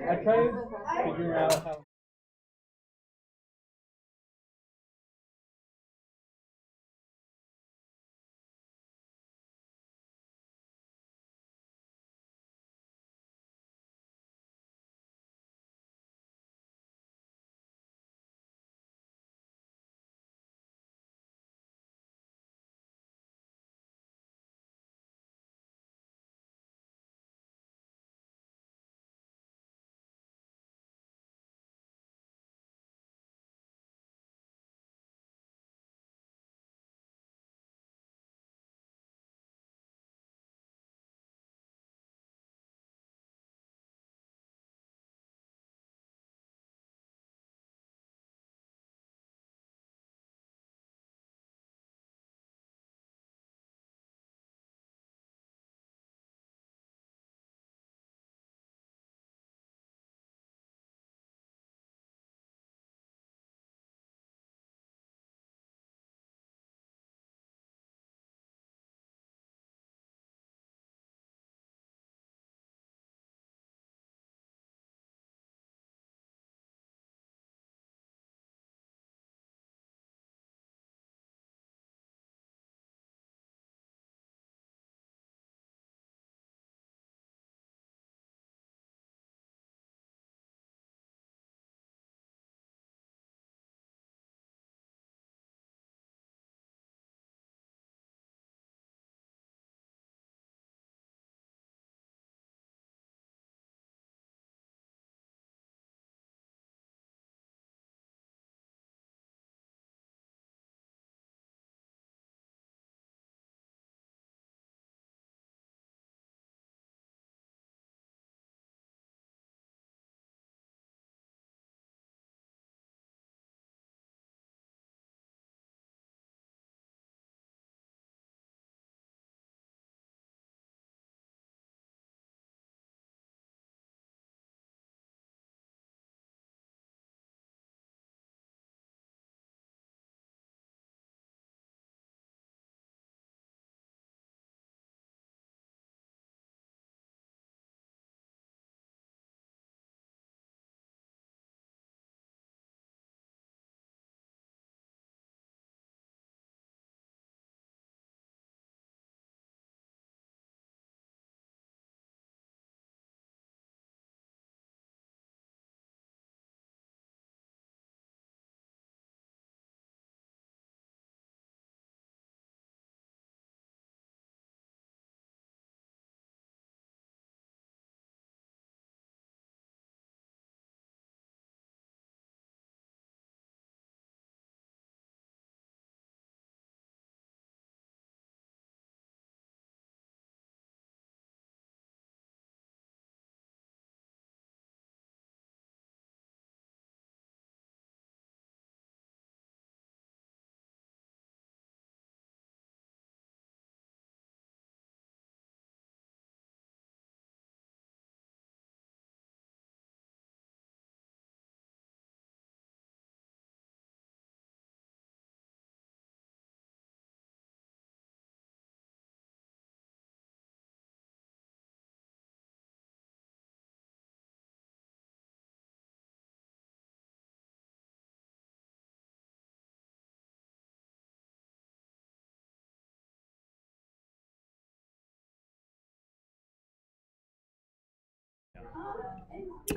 I tried figuring out how.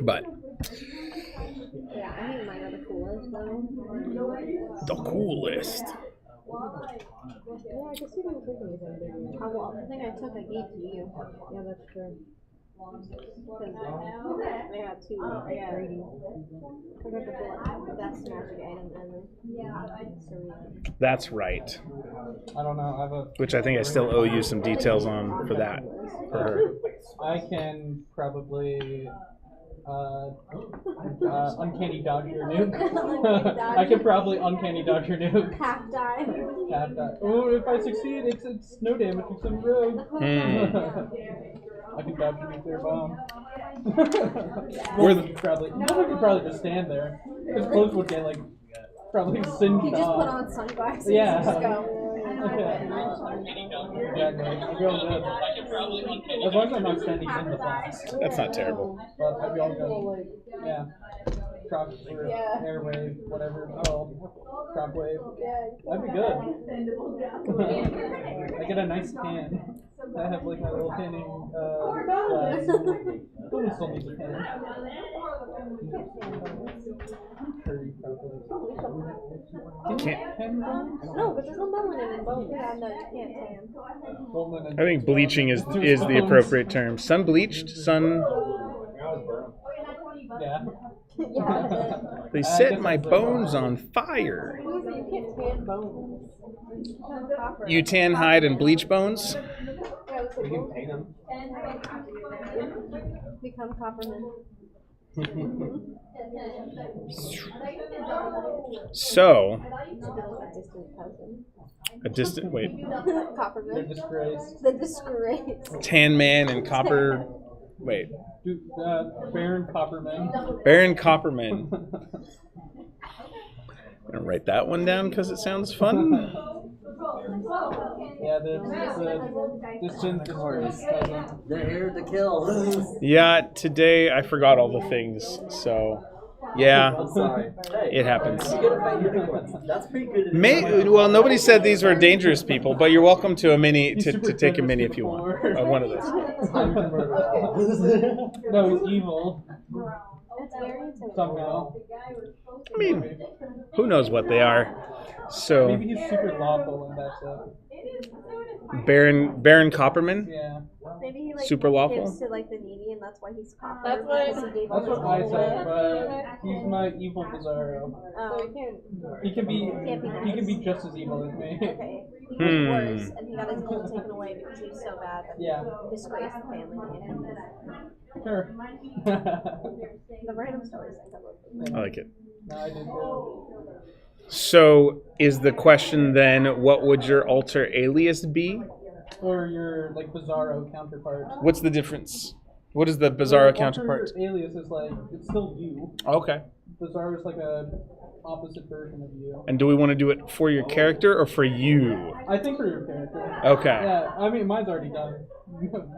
But Yeah, I think mine are the coolest though. the coolest. Yeah, I guess you didn't take anything, did you? Well, the thing I took I gave to you. Yeah, that's true. Because I got two. I got greedy. I got the best magic item ever. Surreal. That's right. I don't know. I have a. Which I think I still owe you some details on for that. For her. I can probably uncanny dodge your nuke. I can probably uncanny dodge your nuke. Half die. Half die. Oh, if I succeed, it's no damage. It's in rogue. I can dodge your nuclear bomb. Close could probably just stand there. Because Close would get like probably singed You just off. put on sunglasses Yeah. and just go. Exactly. I feel good. As long as I'm not standing in the class. That's not terrible. But I feel good. Yeah. Shock or airwave, whatever it's called. Shockwave. That'd be good. I get a nice tan. I have like my little tanning glass. Who still needs a tan? Sure you probably. You can't. No, but there's no melanin in bones. Yeah, no, you can't tan. I think bleaching is the appropriate term. Sun bleached, sun. Yeah. They set my bones on fire. You can't tan bones. You tan hide and bleach bones? We can paint them. Become Copperman. So, A distant cousin. a distant, wait, Copperman. They're disgraced. The disgrace. Tan Man and Copper, wait, Dude, Baron Copperman. Baron Copperman. I'm gonna write that one down because it sounds fun. Yeah, the distant disgraced cousin. They're here to kill. Yeah, today I forgot all the things, so yeah, I'm sorry. Hey, it happens. you get a fight unicorns. That's pretty good. Well, nobody said these were dangerous people, but you're welcome to a mini He's to super take a good mini with if you want. people. One of those. No, he's evil. It's very intimidating. Somehow. I mean, who knows what they are? So Maybe he's super lawful and that's it. Baron Copperman. Yeah. Maybe he like Super lawful? gives to like the needy, and that's why he's copper. That's what- because he gave That's him his what I whole said, way. but he's my evil Bizarro. Oh, He can be Can't be he can be nice. just as evil as me. okay. He was worse, and he got his gold taken away because he was so bad that Yeah. he disgraced the family name. Sure. The random stories I come up with. I like it. No, I did too. So is the question then, what would your alter alias be? Or your like Bizarro counterpart. What's the difference? What is the Bizarro Alter counterpart? alias is like it's still you. Okay. Bizarro is like a opposite version of you. And do we want to do it for your character or for you? I think for your character. Okay. Yeah, I mean mine's already done.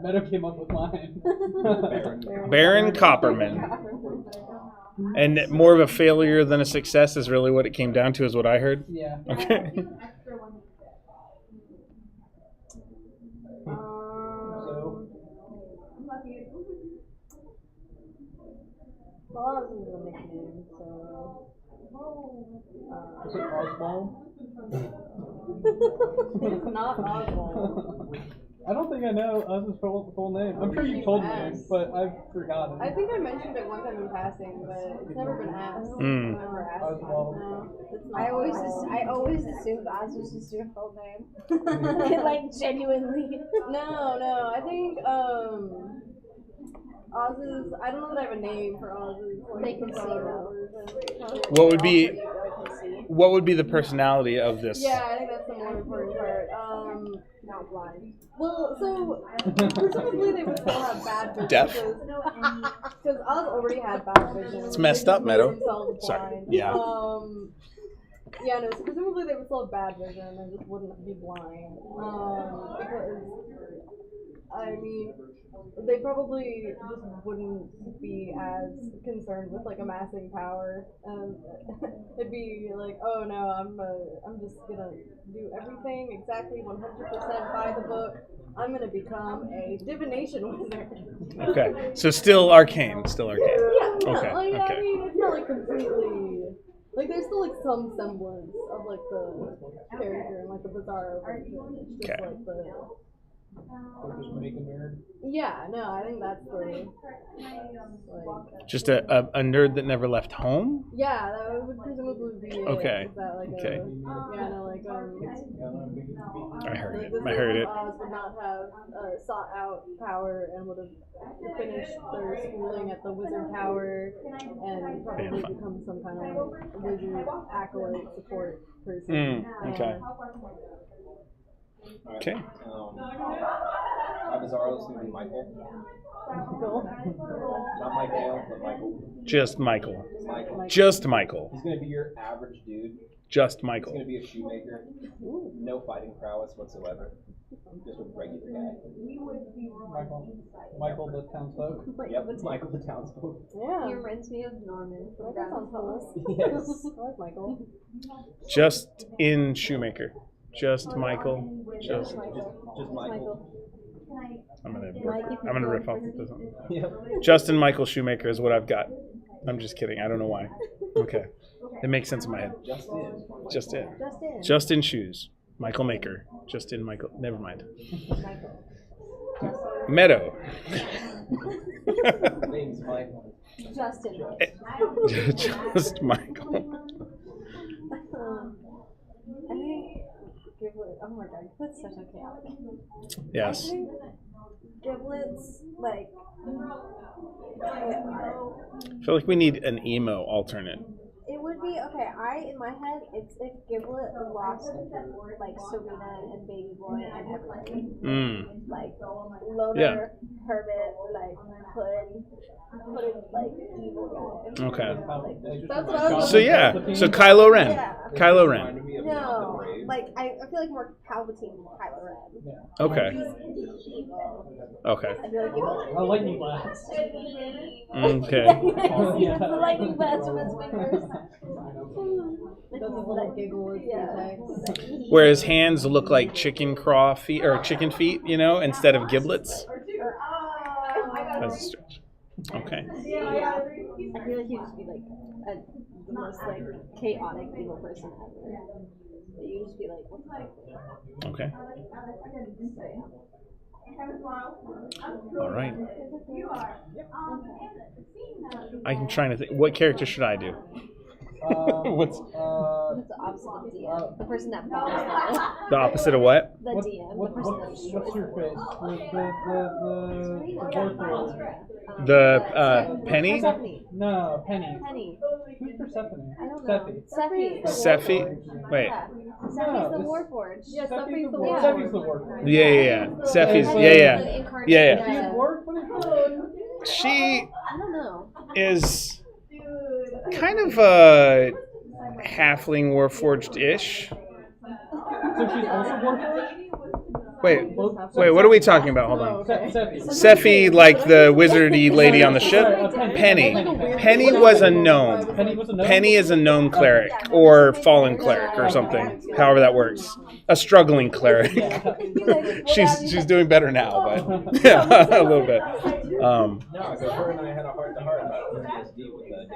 Meadow came up with mine. Baron Copperman. And more of a failure than a success is really what it came down to, is what I heard. Yeah. Okay. So Well, this is a nickname, so. is it Oswald? It's not Oswald. I don't think I know Oz's full name. I'm sure you told me, but I've forgotten. I think I mentioned it one time in passing, but it's never been asked. Mm. Never asked. Oswald. No, it's not I always assumed Oz was just your full name. Like genuinely. No, I think Oz's. I don't know that I have a name for Oz's. Like, They can see though. What would be I can see. what would be the personality of this? Yeah, I think that's the more important part. Not blind. Well, so presumably they would still have bad vision. Deaf? Because Oz already had bad vision. It's messed They up, just made Meadow. themselves Sorry. blind. Yeah. Yeah, no, so presumably they would still have bad vision and just wouldn't be blind. Because, I mean, they probably just wouldn't be as concerned with like amassing power. It'd be like, oh no, I'm just gonna do everything exactly 100% by the book. I'm gonna become a divination wizard. Okay. So still arcane. Still arcane. Yeah, Okay, like, okay. I mean, it's not like completely. Like, there's still like some semblance of like the character and like the Bizarro version. It's just Okay. like the. Just make a nerd. Yeah, no, I think that's the. Like, Just a nerd that never left home? yeah, that would presumably be it. Okay. Is that like Okay. yeah, no, like I heard it. the I heard it. Oz would not have sought out power and would have finished their schooling at the Wizard Tower and probably fun. become some kind of wizard acolyte support person. Okay. Okay. My Bizarro is going to be Michael. Not Michael, but Michael. Just Michael. Michael. Just Michael. He's going to be your average dude. Just He's going Michael. to be a shoemaker. No fighting prowess whatsoever. Just a regular guy. Michael the townsfolk. Yep, Michael the townsfolk. Yeah. He reminds me of Norman from That sounds Ground Yes. I like Michael. Just in Shoemaker. Just Michael. Just. Just Michael. I'm gonna riff off of this one. Yep. Justin Michael Shoemaker is what I've got. I'm just kidding. I don't know why. Okay. It makes sense in my head. Just in. Just in. Just in. Just in shoes. Michael Maker. Just in Michael. Never mind. Meadow. Name's Michael. Justin. Just Michael. I think Giblet. Oh my god, Giblet's such a chaotic. Yes. I think Giblet's like. I feel like we need an emo alternate. It would be okay. In my head, it's if Giblet lost like Serena and Baby Boy and everything. Like Loner, Yeah. Hermit, like Hood, like evil guy. Okay. That's what I was So yeah. So Kylo Ren. Yeah. Kylo Ren. No, like I feel like more Palpatine than Kylo Ren. Okay. He's evil. Okay. I feel like evil. A lightning blast. Okay. Yes, the lightning blast from his fingers. That's a little giggle with the Where his hands look like chicken claw feet or chicken feet, you know, instead of giblets. That's a stretch. Okay. I feel like he'd just be like the most like chaotic evil person ever. You'd just be like, what the heck? Okay. All right. I'm trying to think. What character should I do? What's That's the opposite of DM. The person that follows the opposite of what? the DM. The person that What's your face? The The Penny? Stephanie. No, Penny. Penny. Who's Persephone? I don't know. Sephi. Sephi? Wait. Yeah. Sephi's the Warforged. Yeah, Sephi's the Sephi's Sephi's the Warforged. Yeah. Sephi's. And Yeah. the incarnate- Yeah. She's Warg? What is she? She I don't know. is kind of a halfling warforged-ish. So she's also Warforged? Wait, what are we talking about? Hold on. Sephi. Sephi, like the wizardy lady on the ship. Penny. Penny was a gnome. Penny was a gnome? Penny is a gnome cleric or fallen cleric or something. However that works. A struggling cleric. she's doing better now, but yeah, a little bit. No, because her and I had a heart-to-heart about PTSD with David.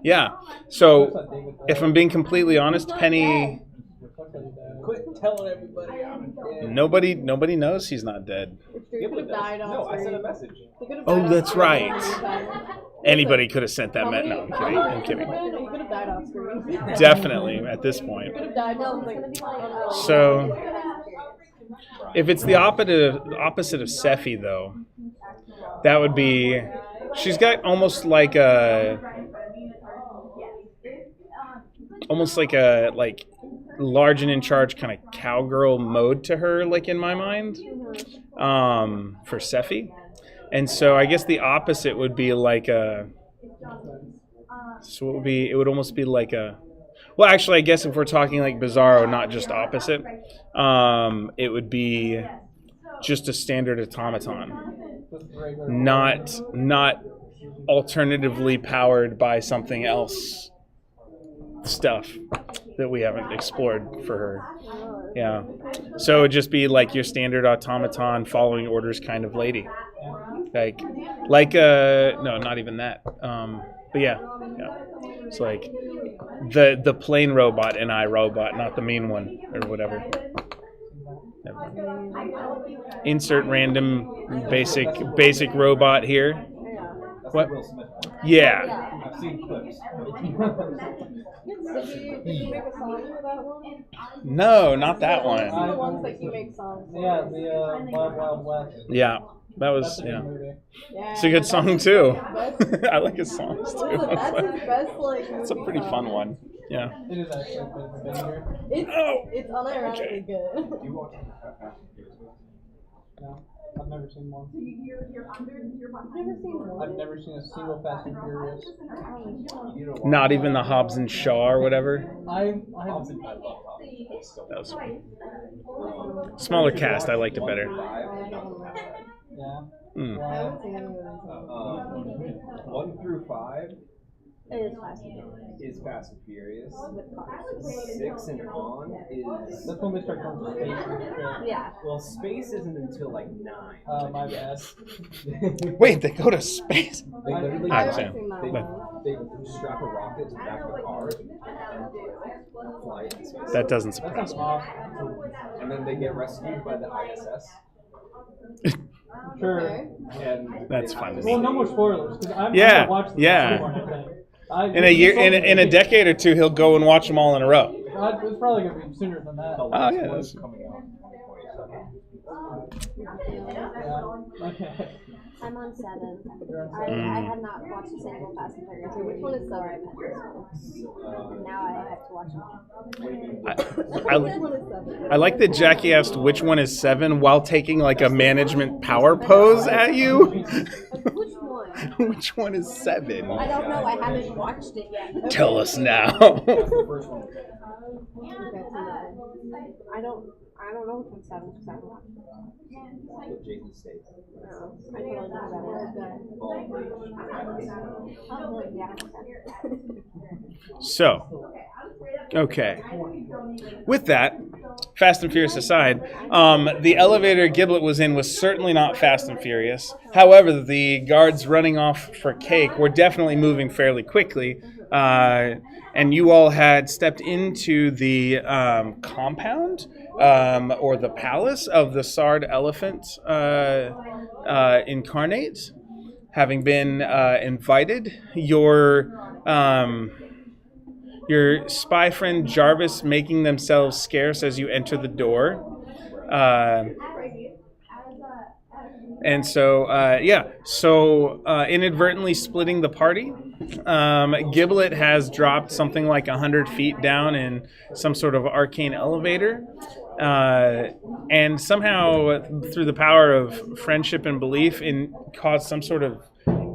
Yeah. So if I'm being completely honest, Penny. Quit telling everybody I'm dead. Nobody knows he's not dead. He could have died off No, I sent a screen. message. He could have Oh, died off that's screen. right. Anybody could have sent that. No, I'm kidding. I'm kidding. He could have died off screen. Definitely at this point. He could have died No, off it's gonna be like So, if it's the opposite of Sephi, though, that would be. She's got almost like a large and in charge kind of cowgirl mode to her, like in my mind, for Sephi. And so I guess the opposite would be like a. So it would be. It would almost be like a. Well, actually, I guess if we're talking like Bizarro, not just opposite, it would be just a standard automaton, not alternatively powered by something else stuff that we haven't explored for her. Yeah. So it would just be like your standard automaton following orders kind of lady. No, not even that. But yeah. It's like the plain robot and iRobot, not the mean one or whatever. Insert random basic robot here. What? Will Smith. Yeah. I've seen clips. Did you make a song for that one? No, not that The one. ones that you make songs for. Yeah, the Wild Wild West. Yeah. That was That's a good movie. Yeah, It's a good song too. I like his songs too. That's his best, like, It's a movie pretty song. fun one. Yeah. It is actually been here. It's unironically good. No, I've never seen one. Never seen one. I've never seen a single Fast and Furious. Not even the Hobbs and Shaw or whatever. I That was smaller cast. I liked it better. Yeah. Mm. I haven't seen any of them. 1 through 5 It is Fast and Furious. is Fast and Furious. With cars. 6 and on is That's when they start going to space and shit. Yeah. well, space isn't until like 9. My bad. Wait, they go to space? They literally I I understand. haven't seen that But- one. they strap a rocket to the back of the car and fly it in space. That doesn't That surprise sounds me. awesome. And then they get rescued by the ISS. Sure. Okay. And That's they fine have with Well, me. no more spoilers because I'm Yeah, gonna watch the yeah. second one, I think. In a year, in a decade or two, he'll go and watch them all in a row. It's probably gonna be sooner than that. The Oh last yeah. one's coming out in 2027. Yeah. Okay. I'm on 7. You're on I 7. had not watched a single Fast and Furious. Okay, which one is before I 7? met this one. And now I have to watch them all. Which one is 7? I like that Jackie asked which one is 7 while taking like a management power pose at you. Which one? Which one is 7? I don't know. I haven't watched it yet. Tell us now. The first one. I don't know which one's 7 because I haven't watched it. With Jason Statham. No, I totally know that. Oh, yeah. So, okay. With that, Fast and Furious aside, the elevator Giblet was in was certainly not Fast and Furious. However, the guards running off for cake were definitely moving fairly quickly. And you all had stepped into the compound or the palace of the Sard Elephant Incarnate, having been invited. Your spy friend Jarvis making themselves scarce as you enter the door. And so, inadvertently splitting the party. Giblet has dropped something like 100 feet down in some sort of arcane elevator. And somehow, through the power of friendship and belief, caused some sort of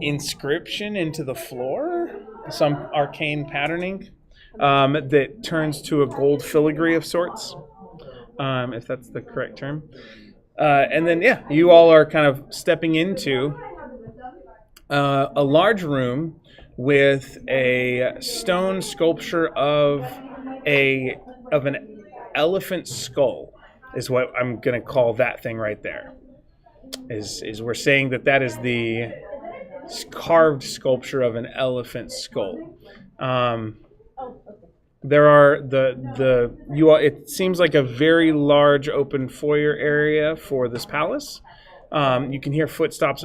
inscription into the floor, some arcane patterning that turns to a gold filigree of sorts, if that's the correct term. And then, you all are kind of stepping into a large room with a stone sculpture of an elephant skull, is what I'm going to call that thing right there. Is we're saying that is the carved sculpture of an elephant skull. There are it seems like a very large open foyer area for this palace. You can hear footsteps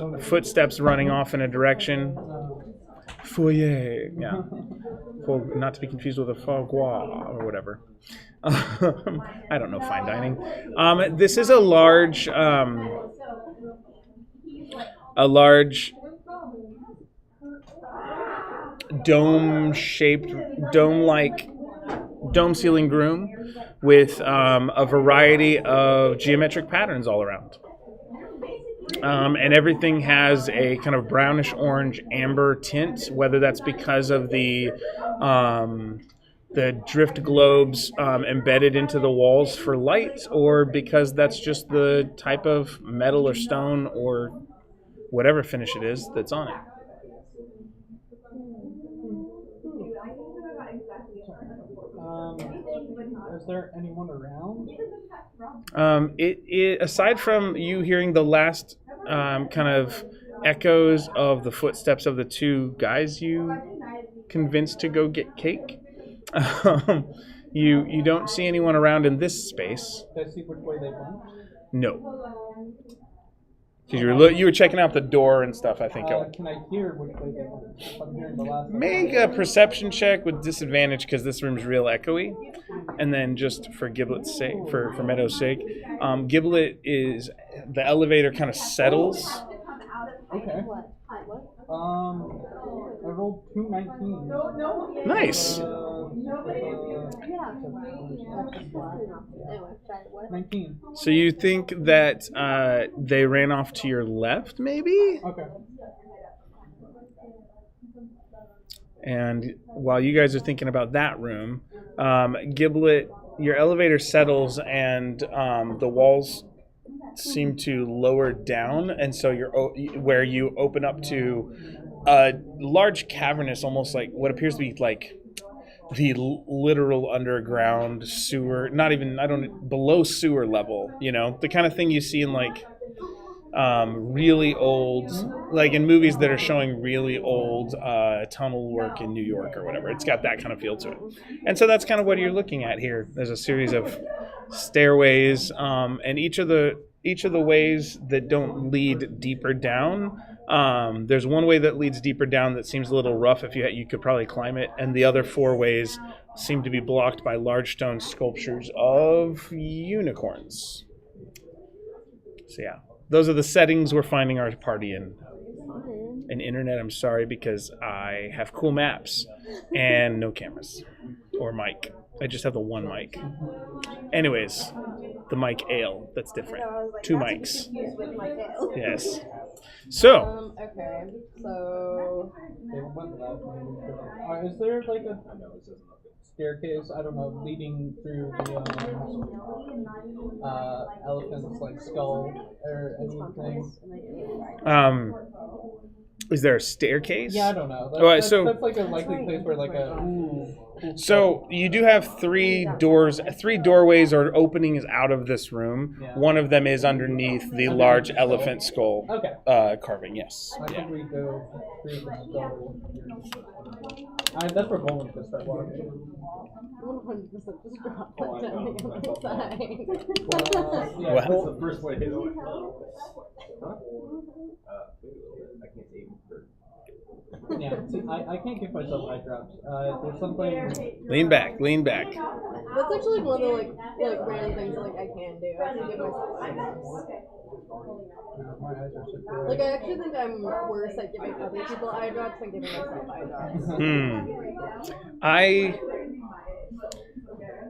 running off in a direction. Foyer, yeah. Not to be confused with a foie or whatever. I don't know fine dining. This is a large dome ceiling room with a variety of geometric patterns all around. And everything has a kind of brownish orange amber tint, whether that's because of the drift globes embedded into the walls for light, or because that's just the type of metal or stone or whatever finish it is that's on it. Is there anyone around? Aside from you hearing the last kind of echoes of the footsteps of the two guys you convinced to go get cake, you don't see anyone around in this space. Did I see which way they went? No. Because you were checking out the door and stuff, I think. Can I hear which way they went? If I'm hearing the last Make a perception check with disadvantage because this room's real echoey. And then just for Giblet's sake, for Meadow's sake, Giblet is, the elevator kind of settles. Okay. I rolled 2 19s. Nice. Anyway, sorry, what? 19. So you think that they ran off to your left, maybe? Okay. And while you guys are thinking about that room, Giblet, your elevator settles and the walls seem to lower down, and so where you open up to a large cavernous, almost like what appears to be like the literal underground sewer, not even below sewer level, the kind of thing you see in like really old, like in movies that are showing really old tunnel work in New York or whatever. It's got that kind of feel to it. And so that's kind of what you're looking at here. There's a series of stairways, and each of the ways that don't lead deeper down. There's one way that leads deeper down that seems a little rough. If you could probably climb it, and the other 4 ways seem to be blocked by large stone sculptures of unicorns. So yeah, those are the settings we're finding our party in. And internet, I'm sorry, because I have cool maps and no cameras or mic. I just have the one mic. Anyways, the mic ale, that's different. 2 mics. Yes. So. Okay, so. Is there like a staircase, I don't know, leading through the elephant's like skull or anything? Is there a staircase? Yeah, I don't know. That's like a likely place where like a. So you do have 3 doorways or openings out of this room. Yeah. One of them is underneath the large elephant skull carving. Yes. I think we go through the skull. That's where Bowman could start walking. 100% just drop it down the other side. Yeah, What? That's the first way to hit it. I can't see even for. Yeah, see, I can't give myself eye drops. There's something. Lean back. That's actually one of the like random things like I can do. I can give myself eye drops. My eyes are so clear. Like I actually think I'm worse at giving other people eye drops than giving myself eye drops.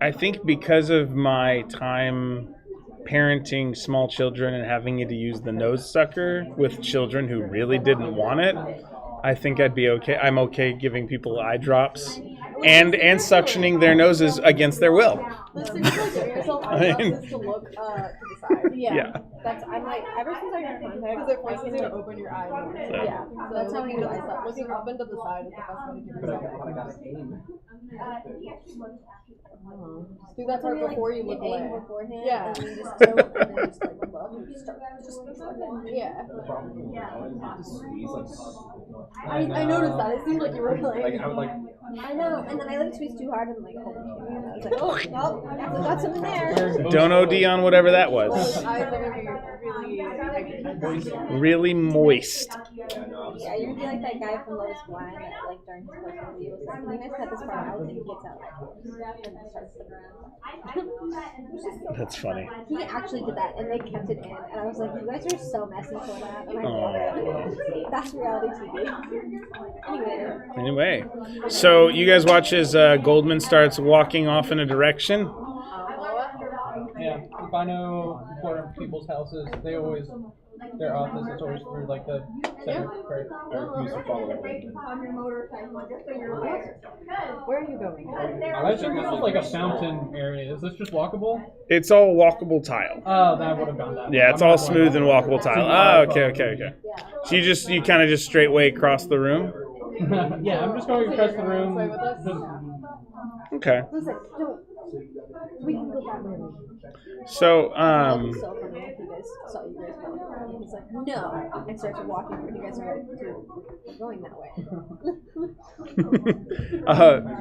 I think because of my time parenting small children and having to use the nose sucker with children who really didn't want it, I think I'd be okay. I'm okay giving people eye drops and suctioning their noses against their will. The secret to giving yourself eye drops is to look to the side. Yeah. I'm like, ever since I got contact, Because it forces you to open your eye more. yeah, So that's how we do it. looking up into the side is the best way to give yourself eye drops. Just do that part before you look away. Beforehand, Yeah. and then just tilt, and then just like look, and just start. Yeah. Squeeze like. I noticed that. It seemed like you were Like I would like. I know, and then I like squeeze too hard and like, oh, and I was like, oh, well, got something there. Don't OD on whatever that was. Eyes are gonna be Really moist. Yeah, you're gonna be like that guy from Love Is Blind that like during his personal review was like, can you guys cut this part out? And he gets out like, and then starts to That's funny. He actually did that, and they kept it in, and I was like, you guys are so messy for that, and I love it. That's reality TV. Anyway, so you guys watch as Goldman starts walking off in a direction. Yeah, if I know important people's houses, their office is always through like the center, right? I refuse to follow that. Where are you going? I think this is like a fountain area. Is this just walkable? It's all walkable tile. Oh, that would have gone that way. Yeah, it's I'm all not smooth going and walkable tile. Oh, okay. So you kind of just straightway across the room. Yeah, I'm just going across the room. Play with us? Okay. Listen, don't. We can go that way. So That'd be so funny if you guys saw you guys walking around and he's like, no, and starts walking where you guys are going that way.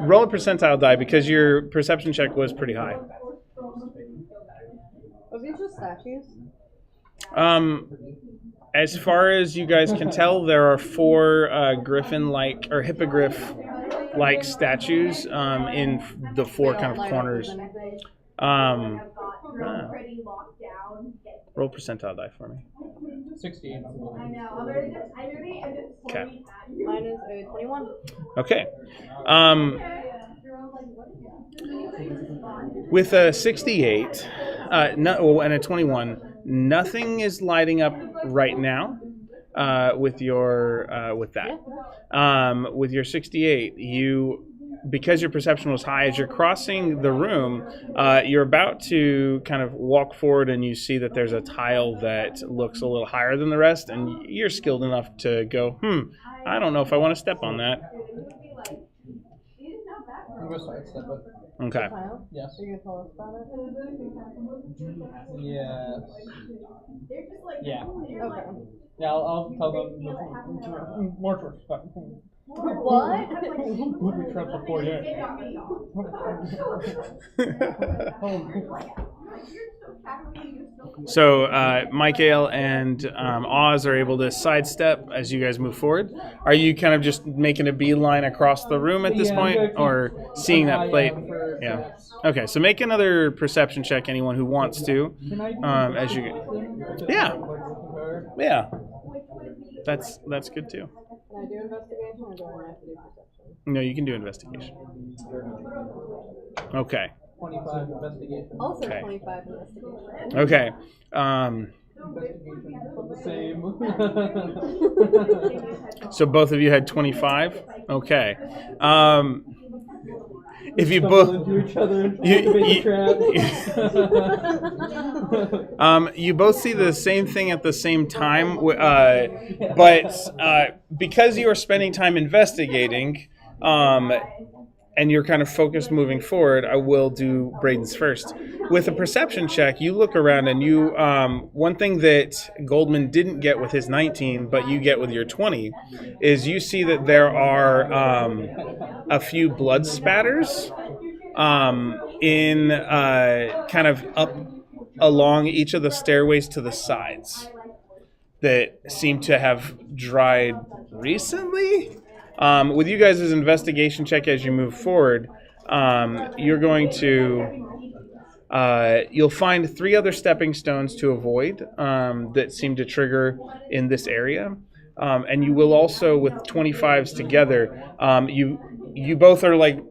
roll a percentile die because your perception check was pretty high. Are these just statues? As far as you guys can tell, there are 4 griffin-like or hippogriff-like statues in the 4 kind of corners. Roll percentile die for me. 68. Okay. Mine is a 21. Okay. With a 68 and a 21, nothing is lighting up right now with your with that. With your 68, because your perception was high, as you're crossing the room, you're about to kind of walk forward and you see that there's a tile that looks a little higher than the rest, and you're skilled enough to go, I don't know if I want to step on that. I'm going to sidestep it. Okay. Tile? Yes. Are you gonna tell us about it? Yes. Yeah. Okay. Yeah, I'll tell them more respect. What? We trust the 4 days. So Michael and Oz are able to sidestep as you guys move forward. Are you kind of just making a beeline across the room at this point, or seeing that plate? Yeah. Okay, so make another perception check, anyone who wants to. As you Yeah. Yeah. That's good too. Can I do investigation or do I have to do perception? No, you can do investigation. Okay. 25 investigation. Also Okay. 25 investigation. Okay. Investigation for the same. So both of you had 25. Okay. If you both into each other, you both see the same thing at the same time, but because you are spending time investigating, and you're kind of focused moving forward, I will do Braden's first. With a perception check, you look around and you, one thing that Goldman didn't get with his 19, but you get with your 20, is you see that there are a few blood spatters in kind of up along each of the stairways to the sides that seem to have dried recently. With you guys' investigation check as you move forward, you're going to you'll find 3 other stepping stones to avoid that seem to trigger in this area, and you will also, with 25s together, you both are like,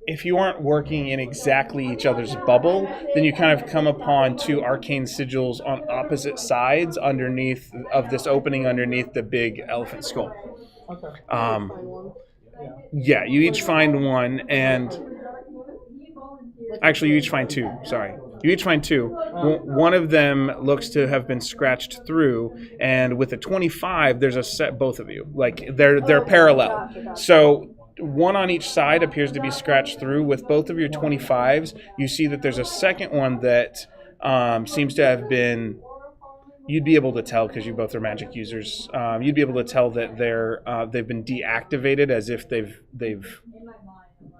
if you aren't working in exactly each other's bubble, then you kind of come upon 2 arcane sigils on opposite sides underneath of this opening underneath the big elephant skull. Okay. Yeah, you each find one, and actually you each find 2. Sorry, you each find 2. One of them looks to have been scratched through, and with a 25, there's a set both of you, like they're parallel. So one on each side appears to be scratched through. With both of your 25s, you see that there's a second one that seems to have been. You'd be able to tell because you both are magic users. You'd be able to tell that they've been deactivated as if they've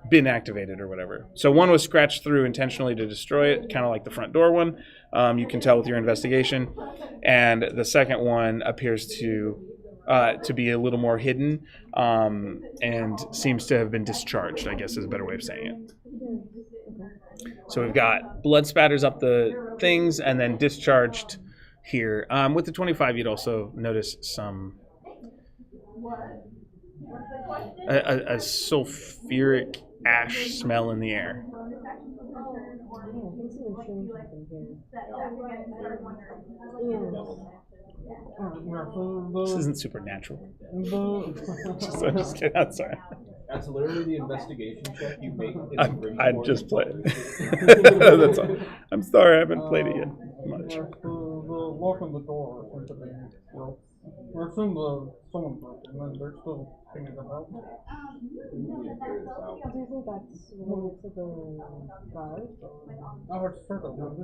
been activated or whatever. So one was scratched through intentionally to destroy it, kind of like the front door one. You can tell with your investigation, and the second one appears to be a little more hidden and seems to have been discharged, I guess is a better way of saying it. So we've got blood spatters up the things and then discharged here. With the 25, you'd also notice some a sulfuric ash smell in the air. This isn't supernatural. I'm just kidding. I'm sorry. That's literally the investigation check you make. I just played it. That's all. I'm sorry, I haven't played it yet much. Locking the door into the world. Or assume someone broke and then they're still figuring it out. Do you think that's related to the guard? Oh, it's certain. There's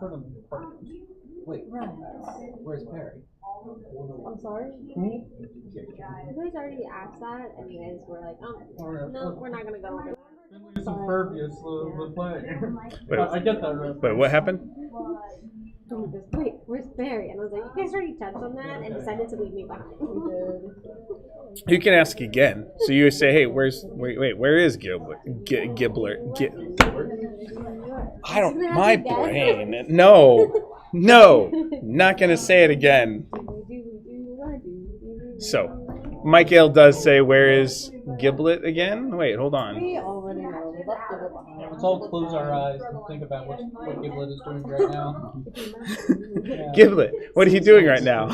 certain departments. Wait, Right. where's Perry? I'm sorry? You guys already asked that, and you guys were like, no, we're not gonna go. It's impervious, the play. Wait, I get that, right? Wait, what happened? And he goes, wait, where's Barry? And I was like, you guys already touched on that and decided to leave me behind. You can ask again. So you say, hey, where is Gibbler? Gibbler. I don't, my brain. No. No, not gonna say it again. So, Michael does say, "Where is Giblet again?" Wait, hold on. We already know. We left Giblet behind. Let's all close our eyes and think about what Giblet is doing right now. Yeah. Giblet, what are you doing right now?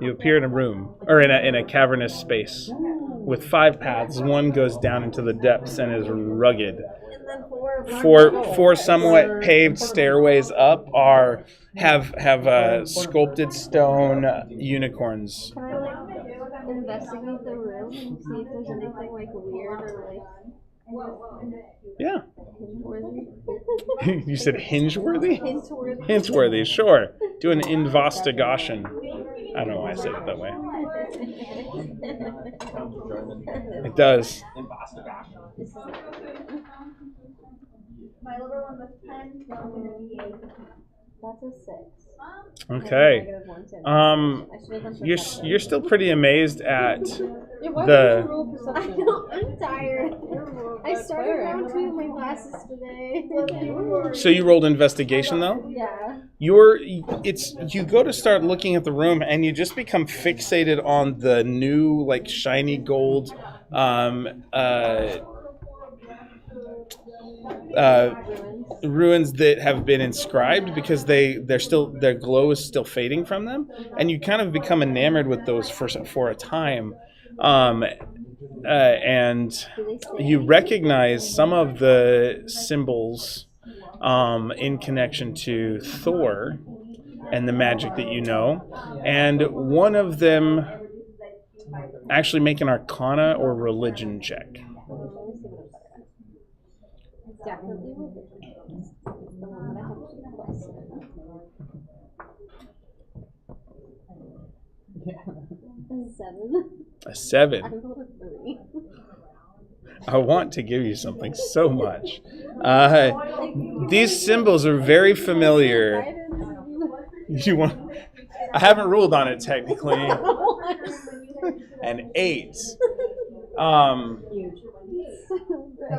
You appear in a room, or in a cavernous space, with 5 paths. One goes down into the depths and is rugged. Four somewhat paved stairways up have sculpted stone unicorns. Can I investigate the room and see if there's anything weird or Yeah. hinge-worthy? You said hinge-worthy? Hint-worthy. Hinge-worthy, sure. Do an investigation. I don't know why I said it that way. It does. My lower one was 10, that's a 6. Okay. You're still pretty amazed at the. I'm tired. I started round 2 of my classes today. So you rolled investigation though? Yeah. You go to start looking at the room and you just become fixated on the new shiny gold ruins that have been inscribed because their glow is still fading from them, and you kind of become enamored with those for a time, and you recognize some of the symbols in connection to Thor and the magic that you know, and one of them actually make an Arcana or Religion check. Definitely religion. The one that I have plus. A 7. A 7. I rolled a 3. I want to give you something so much. These symbols are very familiar. You want? I haven't ruled on it technically. An 8.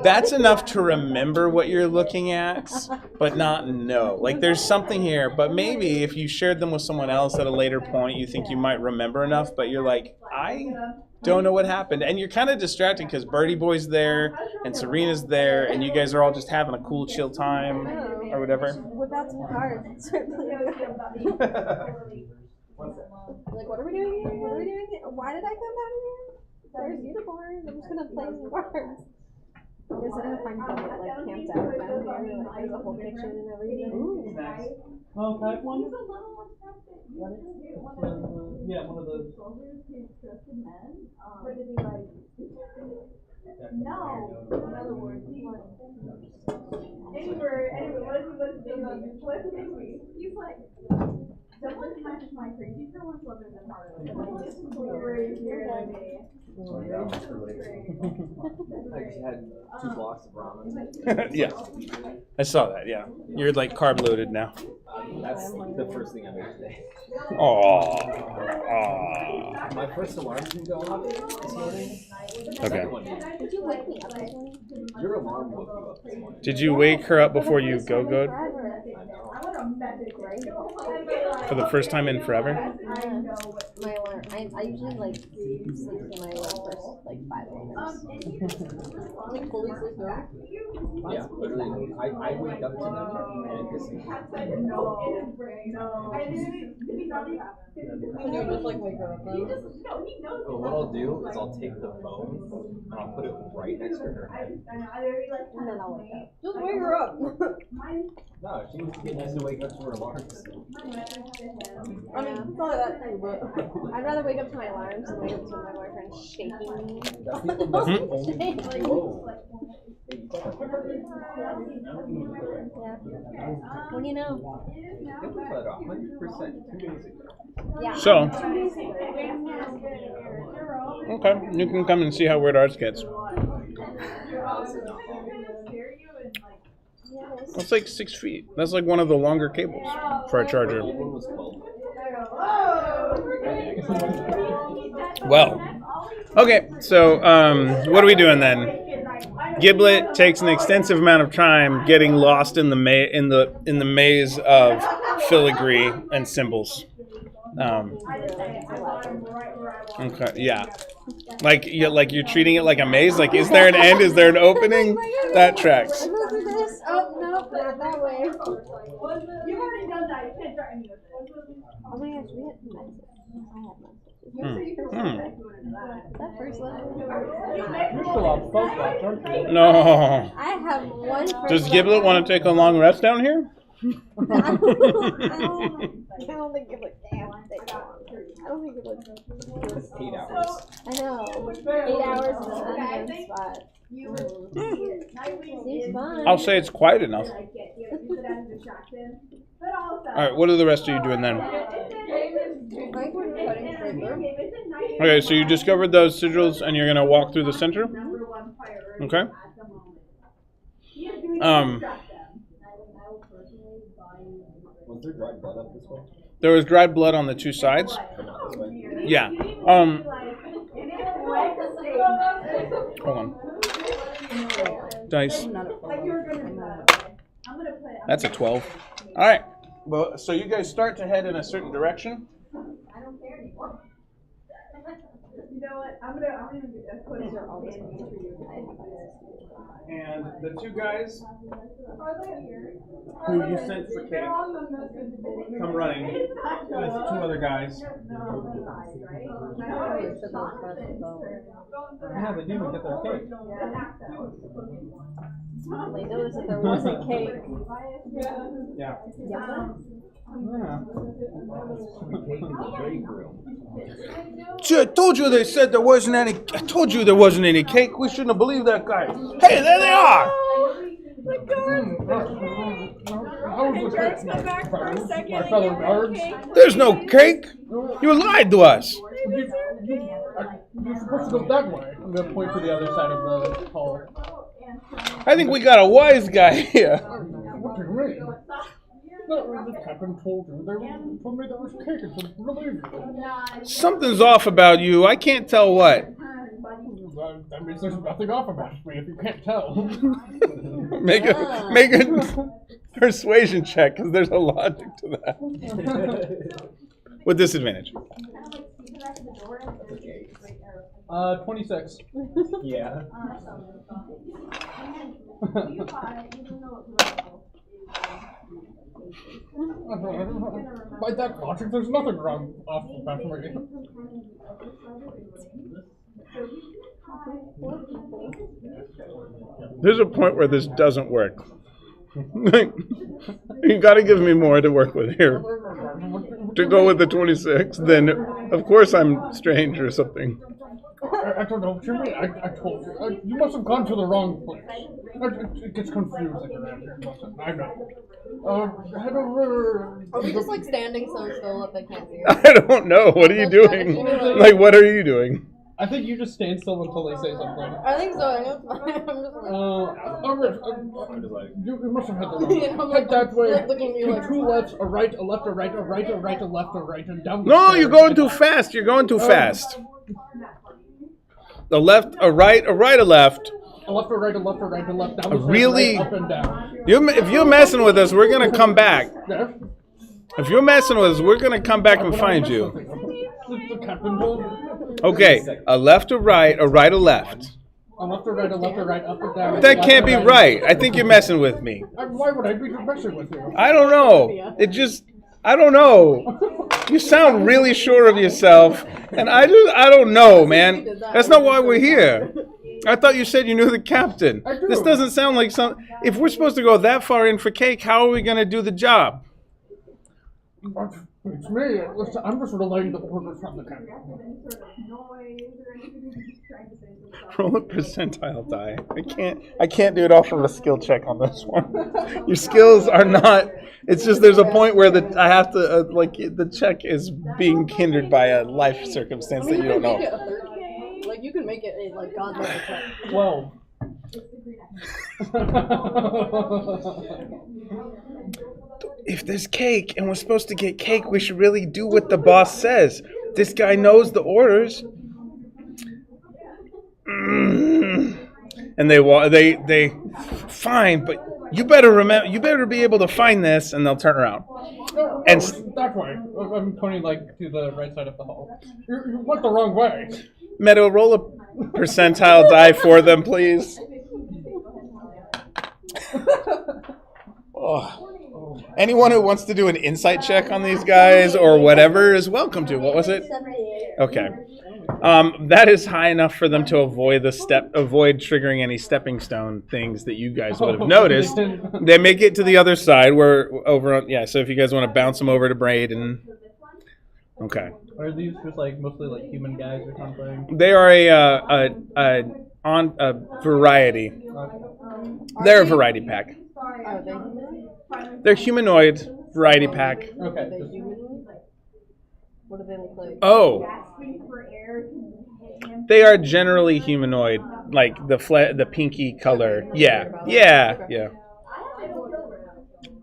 That's enough to remember what you're looking at, but not know. There's something here, but maybe if you shared them with someone else at a later point, you think you might remember enough, but you're like, I don't know what happened. And you're kind of distracted because Birdie Boy's there and Serena's there, and you guys are all just having a cool, chill time or whatever. Without some cards. What are we doing here? What are we doing here? Why did I come down here? There's unicorns. I'm just gonna play some cards. I guess I'm gonna find people that camped out down here. There's a whole kitchen and everything. Ooh, nice. Oh, can I have one? Yeah, one of those. No, in other words, anyway, what is he? He's like, someone smashed my crazy for one slip in the part of it. This is weird, I just had 2 blocks of ramen. Yeah, I saw that. Yeah, you're carb loaded now. That's the first thing I made today. Aww. My first alarm didn't go off this morning. Okay. Did you wake me up this morning? Your alarm woke you up this morning. Did you wake her up before you go-goed? For the first time in forever? My alarm. I usually sleep through my alarm first 5 minutes. Fully sleep through. Yeah, literally. I wake up to them and it pisses me off. And you just wake her up. But what I'll do is I'll take the phone and I'll put it right next to her head. And then I'll wake up. Just wake her up. No, she needs to wake up to her alarms. I mean, probably that too, but I'd rather wake up to my alarms than wake up to my boyfriend shaking me. That's the only whoa. Yeah. What do you know? It was at 100% 2 days ago. Yeah. So, okay, you can come and see how weird ours gets. That's 6 feet. That's one of the longer cables for a charger. The old one was 12. Well, okay, so what are we doing then? Giblet takes an extensive amount of time getting lost in the maze of filigree and symbols. Okay, yeah. Like you're treating it like a maze. Like, is there an end? Is there an opening? That tracks. Oh no, not that way. You've already done that. You can't try any of it. Oh my gosh, we had messages. I had messages. That first level. You're still on spell slots, aren't you? No. I have one first Does Giblet want to take a long rest down here? I don't think Giblet can take long. I don't think Giblet can. 8 hours. I know. 8 hours in an unknown spot. Seems fun. I'll say it's quiet enough. All right, what are the rest of you doing then? Okay, so you discovered those sigils and you're gonna walk through the center? Okay. Was there dried blood up this way? There was dried blood on the two sides. But not this way? Yeah. Hold on. Dice. That's a 12. All right. Well, so you guys start to head in a certain direction. I don't care anymore. You know what? I'm gonna put it all this And the two guys who you sent for cake come running with two other guys. Yeah, they didn't get their cake. They noticed that there wasn't cake. Yeah. Yeah. See, I told you they said there wasn't any. I told you there wasn't any cake. We shouldn't have believed that guy. Hey, there they are. There's no cake. You lied to us. You're supposed to go that way. I'm gonna point to the other side of the hall. I think we got a wise guy here. What do you mean? No, the captain told you. They told me there was cake and to believe you. Something's off about you. I can't tell what. That means there's nothing off about me if you can't tell. Make a persuasion check because there's a logic to that. With disadvantage. 26. Yeah. By that logic, there's nothing wrong off about me. There's a point where this doesn't work. You got to give me more to work with here. To go with the 26, then of course I'm strange or something. I don't know what you mean. I told you. You must have gone to the wrong place. It gets confusing around here. I know. Head over. Are we just like standing so still that they can't see us? I don't know. What are you doing? Like, what are you doing? I think you just stand still until they say something. I think so. I know it's fine. I'm just like. You must have had the wrong. Yeah, I'm Head that way. like looking at you to like. 2 lefts, a right, a left, a right, a right, a right, a left, a right, and down the No, stairs. you're going too fast. You're going too fast. A left, a right, a right, a left. A left, a right, a left, a right, a left, down the stairs, Really? right, up and down. If you're messing with us, we're gonna come back. Yes? If you're messing with us, we're gonna come back and find you. The captain told me. Okay, a left, a right, a right, a left. A left, a right, a left, a right, up and down. That can't be right. I think you're messing with me. Why would I be messing with you? I don't know. I don't know. You sound really sure of yourself, and I don't know, man. That's not why we're here. I thought you said you knew the captain. I do. This doesn't sound like some. If we're supposed to go that far in for cake, how are we gonna do the job? It's me. Listen, I'm just relaying the orders from the captain. Roll a percentile die. I can't do it off of a skill check on this one. Your skills are not. It's just there's a point where I have to the check is being hindered by a life circumstance that you don't know. Like you can make it a like god level check. 12. If there's cake and we're supposed to get cake, we should really do what the boss says. This guy knows the orders. And they fine, but you better remember. You better be able to find this, and they'll turn around. And that way. I'm pointing like to the right side of the hall. You went the wrong way. Meadow, roll a percentile die for them, please. Oh. Anyone who wants to do an insight check on these guys or whatever is welcome to. What was it? Okay. That is high enough for them to avoid triggering any stepping stone things that you guys would have noticed. They make it to the other side. We're over on, yeah, so if you guys want to bounce them over to Braid and okay. Are these just like mostly like human guys or something? They are a variety. They're a variety pack. They're humanoid variety pack. Okay. What do they look like? Oh. They are generally humanoid, like the pinky color. Yeah.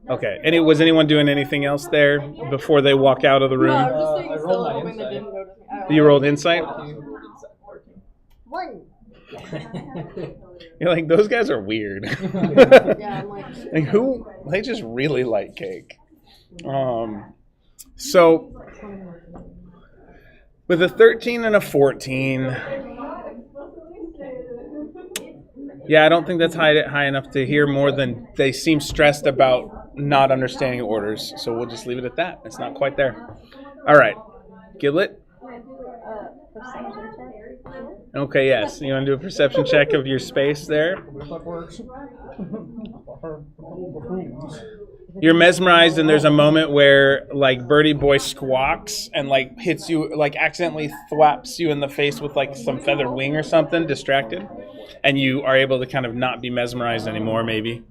Okay. Was anyone doing anything else there before they walk out of the room? No, I was just saying I still rolled my hoping they insight. didn't notice me. You rolled insight? One. You're like, those guys are weird. Yeah, I'm like who? They just really like cake. So with a 13 and a 14, yeah, I don't think that's high enough to hear more than they seem stressed about not understanding orders. So we'll just leave it at that. It's not quite there. All right, Gillet. Perception check. Okay, yes. You want to do a perception check of your space there? If that works. You're mesmerized, and there's a moment where, like, Birdie Boy squawks and, like, hits you, like, accidentally thwaps you in the face with, like, some feathered wing or something, distracted. And you are able to kind of not be mesmerized anymore, maybe.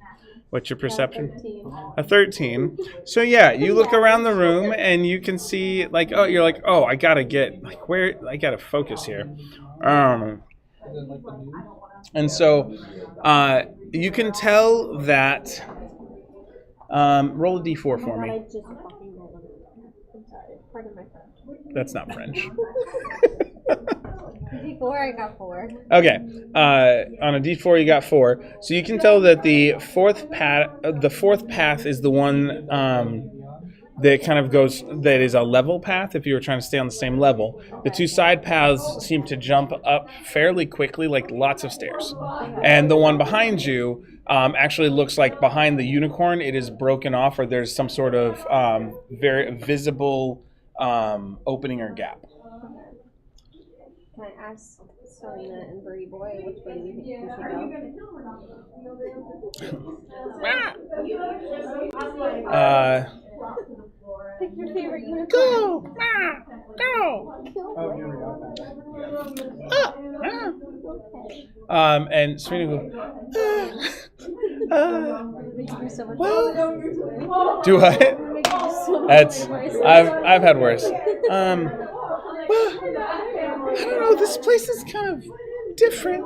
What's your perception? 13. A 13. So, yeah, you look around the room, and you can see, like, I gotta get, like, I gotta focus here. And so, you can tell that... roll a d4 for I me. just fucking rolled it. I'm sorry. Pardon my French. That's not French. D4, I got 4. Okay. On a d4, you got 4. So you can tell that the fourth path is the one that kind of goes. That is a level path. If you were trying to stay on the same level, the two side paths seem to jump up fairly quickly, like lots of stairs. And the one behind you. Actually looks like behind the unicorn it is broken off, or there's some sort of very visible opening or gap. Can I ask Selena and Birdie Boy which way we think we should go? Pick your favorite unicorn. Go! Oh, here we go. And Serena Makes me so much well, do I? That's I've had worse. Well, I don't know. This place is kind of different.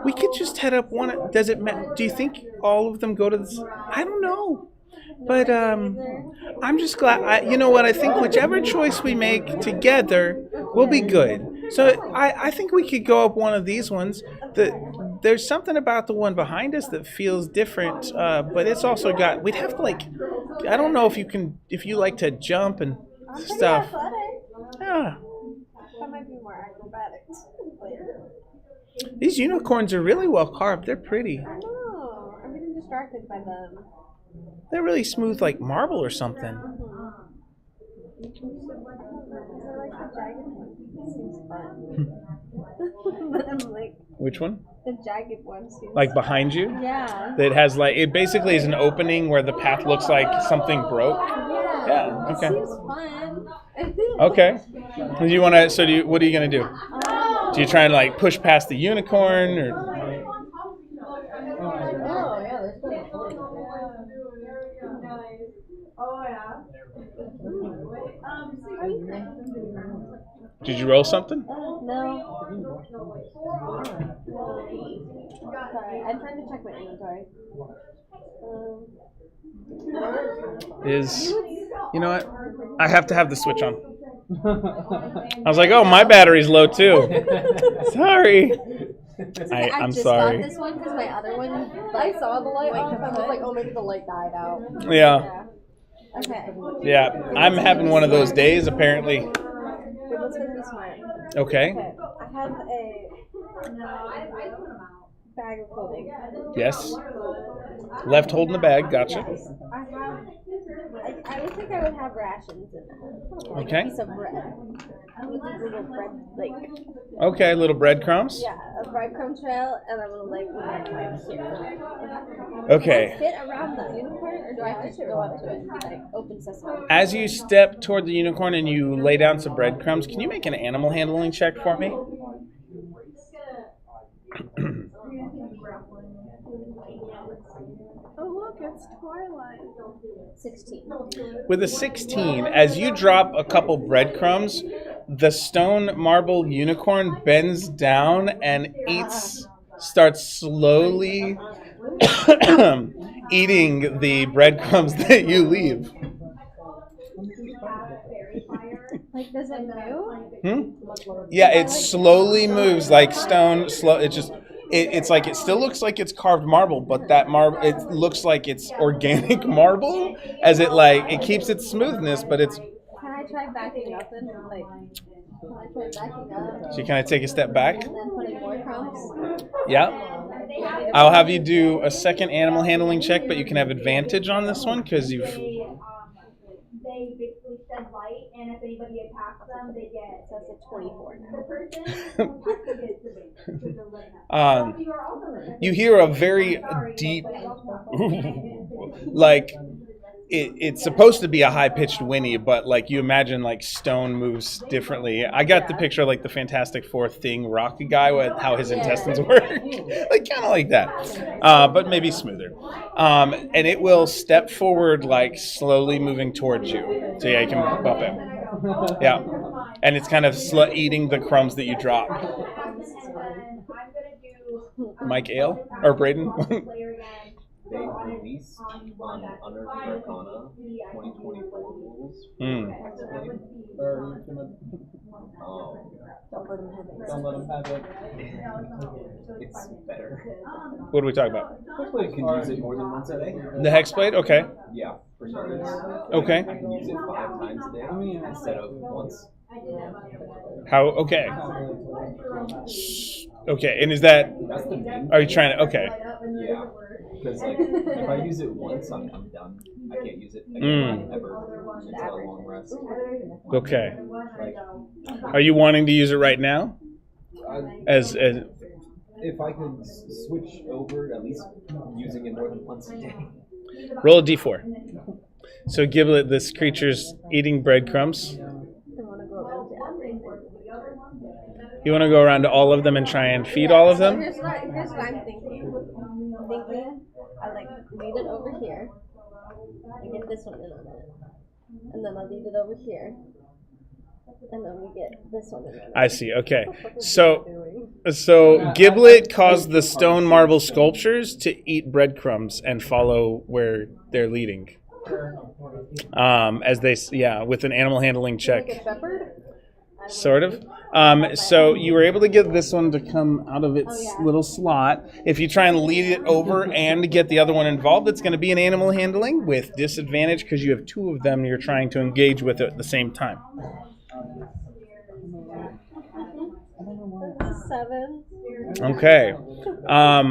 We could just head up one. Does it matter? Do you think all of them go to this? I don't know. But I'm just glad. You know what? I think whichever choice we make together will be good. So I think we could go up one of these ones. There's something about the one behind us that feels different, but it's also got. We'd have to like. I don't know if you like to jump and stuff. Yeah. That might be more acrobatics. These unicorns are really well carved. They're pretty. I know. I'm getting distracted by them. They're really smooth, like marble or something. I like the jagged one. It seems fun. But I'm like, Which one? the jagged one seems Like behind you? Yeah. That has like it basically is an opening where the path looks like something broke. Yeah. Okay. It seems fun. Okay. Do you want to? So what are you gonna do? Do you try and like push past the unicorn or? Oh yeah, there's still Oh yeah. Did you roll something? No. Sorry, I'm trying to check my inventory. You know what? I have to have the switch on. I was like, oh, my battery's low too. Sorry. I I'm just sorry. got this one because my other one. I saw the light off and I was like, oh, maybe the light died out. Yeah. Okay. Yeah. I'm having one of those days, apparently. Wait, what's gonna be smart? Okay. Okay. I have a bag of clothing. Yes. Left holding the bag. Gotcha. Yes. I have. I would think I would have rations in there. Like Okay. a piece of bread. With these little bread, like. Okay, little breadcrumbs. Yeah, a breadcrumb trail and a little like here. Okay. Does it fit around the unicorn, or do I have to go up to it like open sesame? As you step toward the unicorn and you lay down some breadcrumbs, can you make an animal handling check for me? Oh look, it's Twilight. 16. With a 16, as you drop a couple breadcrumbs, the stone marble unicorn bends down and starts slowly eating the breadcrumbs that you leave. Like, does it move? Yeah, it slowly moves like stone. It's like it still looks like it's carved marble, but that marble, it looks like it's organic marble, as it keeps its smoothness, but it's. Can I try backing up and like? Can I try backing up? So you kind of take a step back. And then putting more crumbs. Yeah. I'll have you do a second animal handling check, but you can have advantage on this one because you've. They basically shed light, and if anybody attacks them, they get. So that's a 24 now. The person gets the You hear a very deep, like it's supposed to be a high-pitched whinny, but like you imagine like stone moves differently. I got the picture of like the Fantastic Four thing, Rocky guy, with how his intestines work, like kind of like that, but maybe smoother. And it will step forward, like slowly moving towards you. So yeah, you can bump it. Yeah, and it's kind of eating the crumbs that you drop. Mike Ale or Braden? They release on Unearthed Arcana 2024 rules. Or you're gonna Don't let them have it. don't let them have it. It's better. What are we talking about? You can use it more than once a day. The Hexblade? Okay. Yeah, for starters. Okay. I can use it 5 times a day instead of once. How? Okay. Okay. And is that? That's the main. Are you trying to? Okay. Yeah. Because like, if I use it once, I'm done. I can't use it again ever until a long rest. Okay. Like, Are you wanting to use it right now? As if I could switch over, at least using it more than once a day. roll a d4. So Giblet, this creature's eating breadcrumbs. You want to go around to all of them and try and feed all of them? Here's what I'm thinking. I like lead it over here. I get this one in on it. And then I lead it over here. And then we get this one in on it. I see. Okay. So Giblet caused the stone marble sculptures to eat breadcrumbs and follow where they're leading. As they, with an animal handling check. Like a shepherd? Sort of. So you were able to get this one to come out of its little slot. If you try and lead it over and get the other one involved, it's going to be an animal handling with disadvantage because you have 2 of them you're trying to engage with at the same time. That's a 7. Okay. I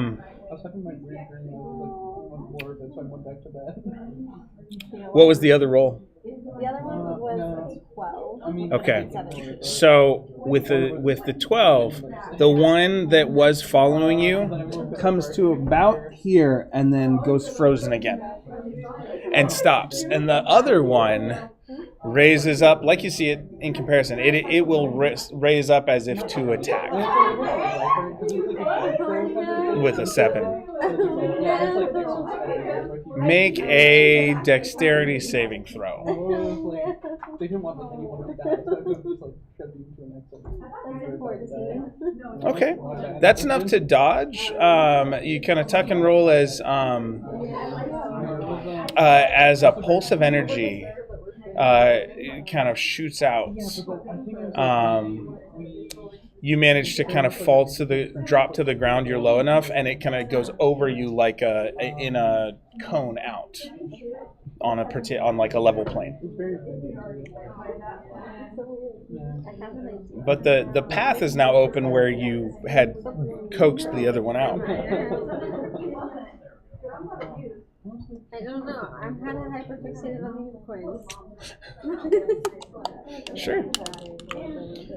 was having my weird dream on board, so I went back to bed. What was the other roll? The other one was 12. Okay. 17. So with the 12, the one that was following you comes to about here and then goes frozen again and stops. And the other one raises up, like you see it in comparison, it will raise up as if to attack with a 7. Make a dexterity saving throw. They didn't want anyone to die, so I could just shove you into an exit. Okay, that's enough to dodge. You kind of tuck and roll as a pulse of energy it kind of shoots out. You manage to kind of drop to the ground. You're low enough, and it kind of goes over you like in a cone out on like a level plane. But the path is now open where you had coaxed the other one out. I don't know. I'm kind of hyperfixated on the unicorns. Sure.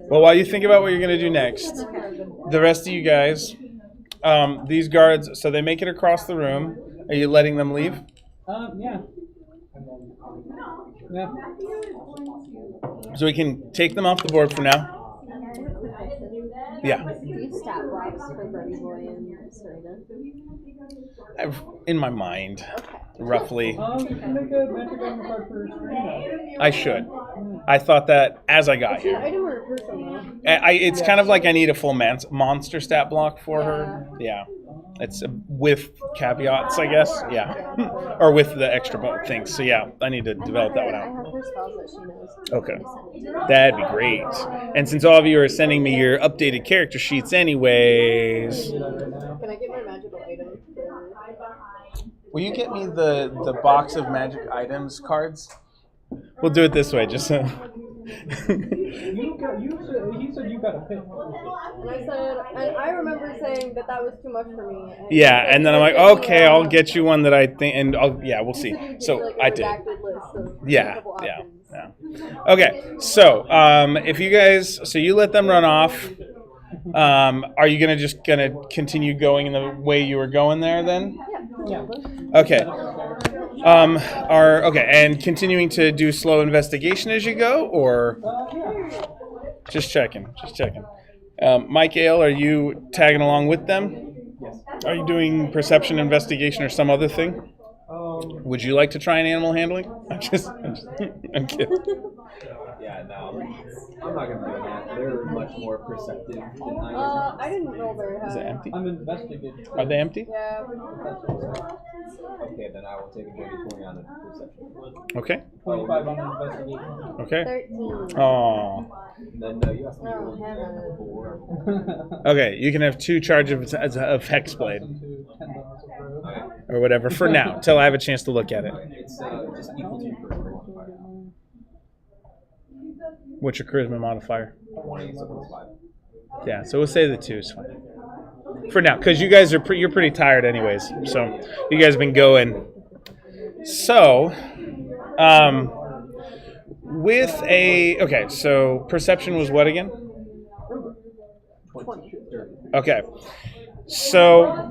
Well, while you think about what you're going to do next, the rest of you guys, these guards, so they make it across the room. Are you letting them leave? Yeah. Yeah. So we can take them off the board for now. Yeah. Do you stat blocks for Brody Boy and Serena? In my mind, roughly. You can make a magic item card for Serena. I should. I thought that as I got here. Item or a person though? It's kind of like I need a full monster stat block for her. Yeah. It's with caveats, I guess. Yeah. Or with the extra things. So yeah, I need to develop that one I out. have her spells that she knows. Okay. That'd be great. And since all of you are sending me your updated character sheets anyways, Can I get my magical item? will you get me the box of magic items cards? We'll do it this way, just so. He said you got a pick. And I said, and I remember saying that was too much for me. And Yeah, and then I'm like, okay, I'll get you one that I think, and we'll see. So like a I did. redacted list of a Yeah. couple options. Okay, so if you guys, so you let them run off. Are you gonna continue going in the way you were going there then? Yeah. Okay. And continuing to do slow investigation as you go, or just checking. Mike Ale, are you tagging along with them? Yes. Are you doing perception investigation or some other thing? Would you like to try an animal handling? I'm kidding. Yeah, no. I'm not going to do that. They're much more perceptive than I am. I didn't roll very high. Is it empty? I'm investigating. Are they empty? Yeah. Okay, then I will take a dirty 20 on the perception. Okay. 25 on investigation. Okay. 13. Oh. Then you have to Oh, roll heaven. 4. Okay, you can have 2 charges of Hexblade Okay. or whatever for now, till I have a chance to look at it. It's just equal to your first modifier. What's your charisma modifier? 20, so it's 5. Yeah, so we'll say the 2 is fine for now, because you guys are you're pretty tired anyways. So you guys have been going. So, so perception was what again? 20. Okay, so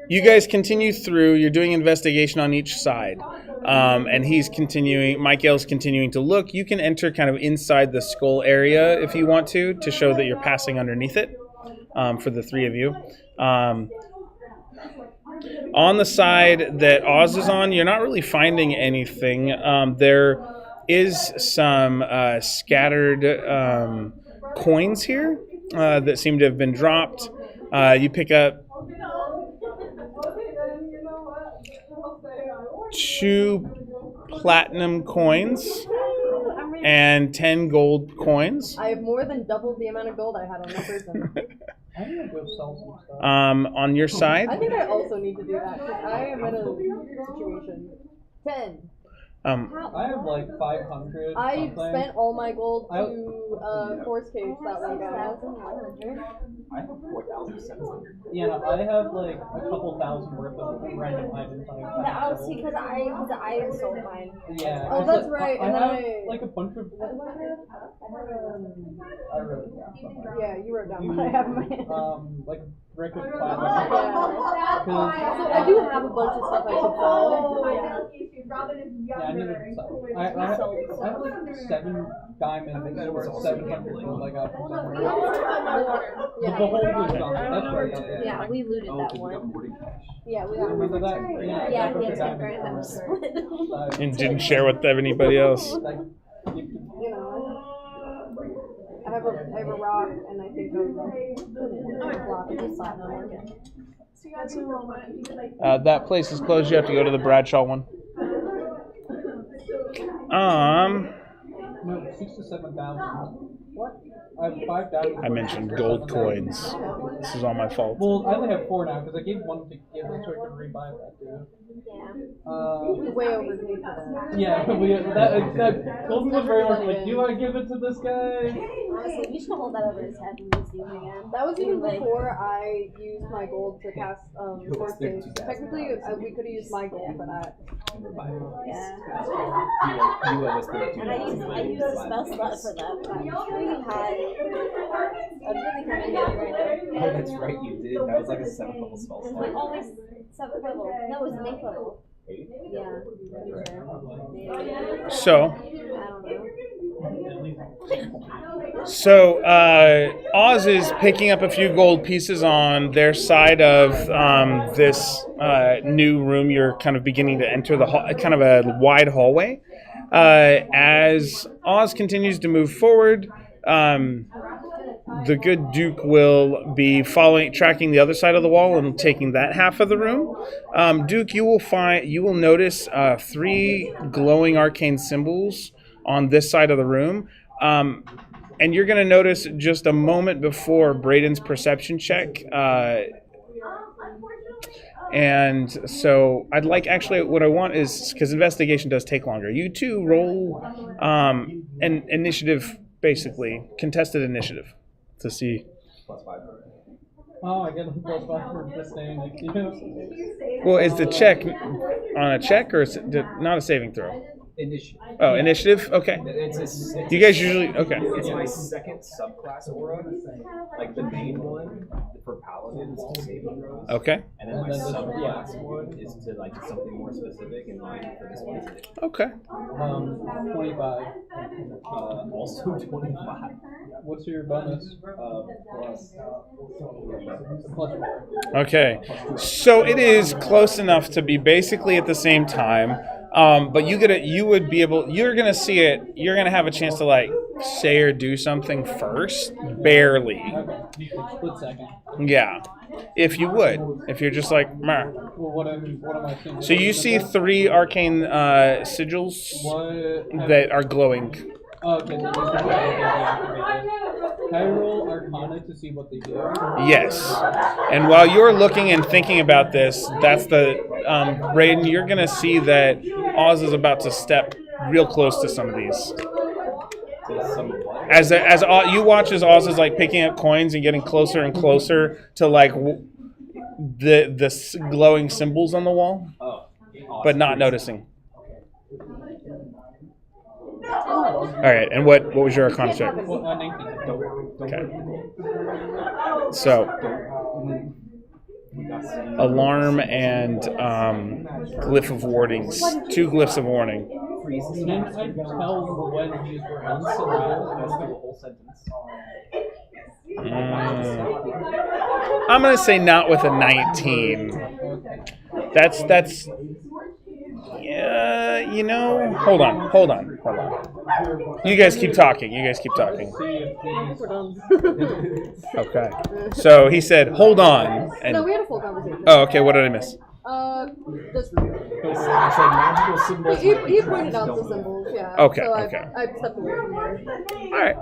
you guys continue through. You're doing investigation on each side, and Mike Aile's continuing to look. You can enter kind of inside the skull area if you want to show that you're passing underneath it for the 3 of you. On the side that Oz is on, you're not really finding anything. There is some scattered coins here that seem to have been dropped. You pick up 2 platinum coins and 10 gold coins. I have more than doubled the amount of gold I had on my person. I'm gonna go sell some stuff. On your side, I think I also need to do that because I am in a situation. 10. I have like 500. I something. spent all my gold to force cage that one guy. I have 4,700. Yeah, no, I have like a couple thousand worth of random items. Because I sold mine. Yeah. Oh, it's that's like, right, I and then have I- like a bunch of. What did I have? I wrote it down somewhere. Yeah, you wrote down what I have in my hand. Like brick of platinum. So I do have a bunch of stuff I could sell. Yeah, I need to sell. I have like 7 diamonds or 700 gold I got from somewhere. The whole was gone. That's right. Yeah, we looted Oh, that because we got one. boarding cash. Yeah, we have. Remember that? Yeah, that was he had the 10 diamond grand that was split. and didn't share with anybody else. Like, You know, I have a rock, and I think those are block of platinum. That place is closed. You have to go to the Bradshaw one. No, 6 to 7,000. What? I have 5 diamonds. I mentioned gold coins. This is all my fault. Well, I only have 4 now because I gave one to give so I could rebuy that too. We way overpaid for that. Yeah, that Colton was very much like, do I give it to this guy? Honestly, you should hold that over his head when we see him again. That was even before I used my gold to cast Forces. Technically, we could have used my gold for that. Yeah. You owe us 32. And I used the spell slot for that, but I'm really high. I'm really kind of heavy right now. Oh, that's right, you did. That was like a 7th level spell It was slot. like always 7th level. No, it was an 8th level. 8? Yeah. So, I don't know. Oz is picking up a few gold pieces on their side of this new room. You're kind of beginning to enter the kind of a wide hallway. As Oz continues to move forward, the good Duke will be tracking the other side of the wall and taking that half of the room. Duke, you will notice 3 glowing arcane symbols on this side of the room. And you're going to notice just a moment before Braden's perception check. And so I'd like, actually, what I want is, because investigation does take longer, you two roll an initiative, basically, contested initiative, to see. +5. Oh, I get a +5 for staying next to you. Well, is the check on a check or is it not a saving throw? Initiative. Oh, initiative? Okay. It's You guys usually, okay. It's my second subclass aura, like the main one for paladins to saving throws. Okay. And then my subclass one is to like something more specific in mind for this one. Okay. 25. Also 25. What's your bonus? Plus 4. Okay. So it is close enough to be basically at the same time. But you're gonna see it. You're gonna have a chance to like say or do something first, barely. Okay. Split second. Yeah, if you would, if you're just like, meh. Well, what am I seeing? So you see 3 arcane sigils that are glowing. Oh, okay, so these are deactivated. Can I roll Arcana to see what they do? Yes. And while you're looking and thinking about this, that's the Braden. You're gonna see that Oz is about to step real close to some of these. As you watch as Oz is like picking up coins and getting closer and closer to like the glowing symbols on the wall, but not noticing. All right, and what was your Arcana check? 19. Okay. So, alarm and glyph of warnings. 2 glyphs of warning. Can I tell when he's unsurrounded? I'm gonna say not with a 19. That's. Yeah, hold on. You guys keep talking. Okay. So he said, hold on. And, No, we had a full conversation. oh, okay. What did I miss? Just magical symbols. he pointed out the symbols, yeah. Okay, so okay. I stepped away from there. All right.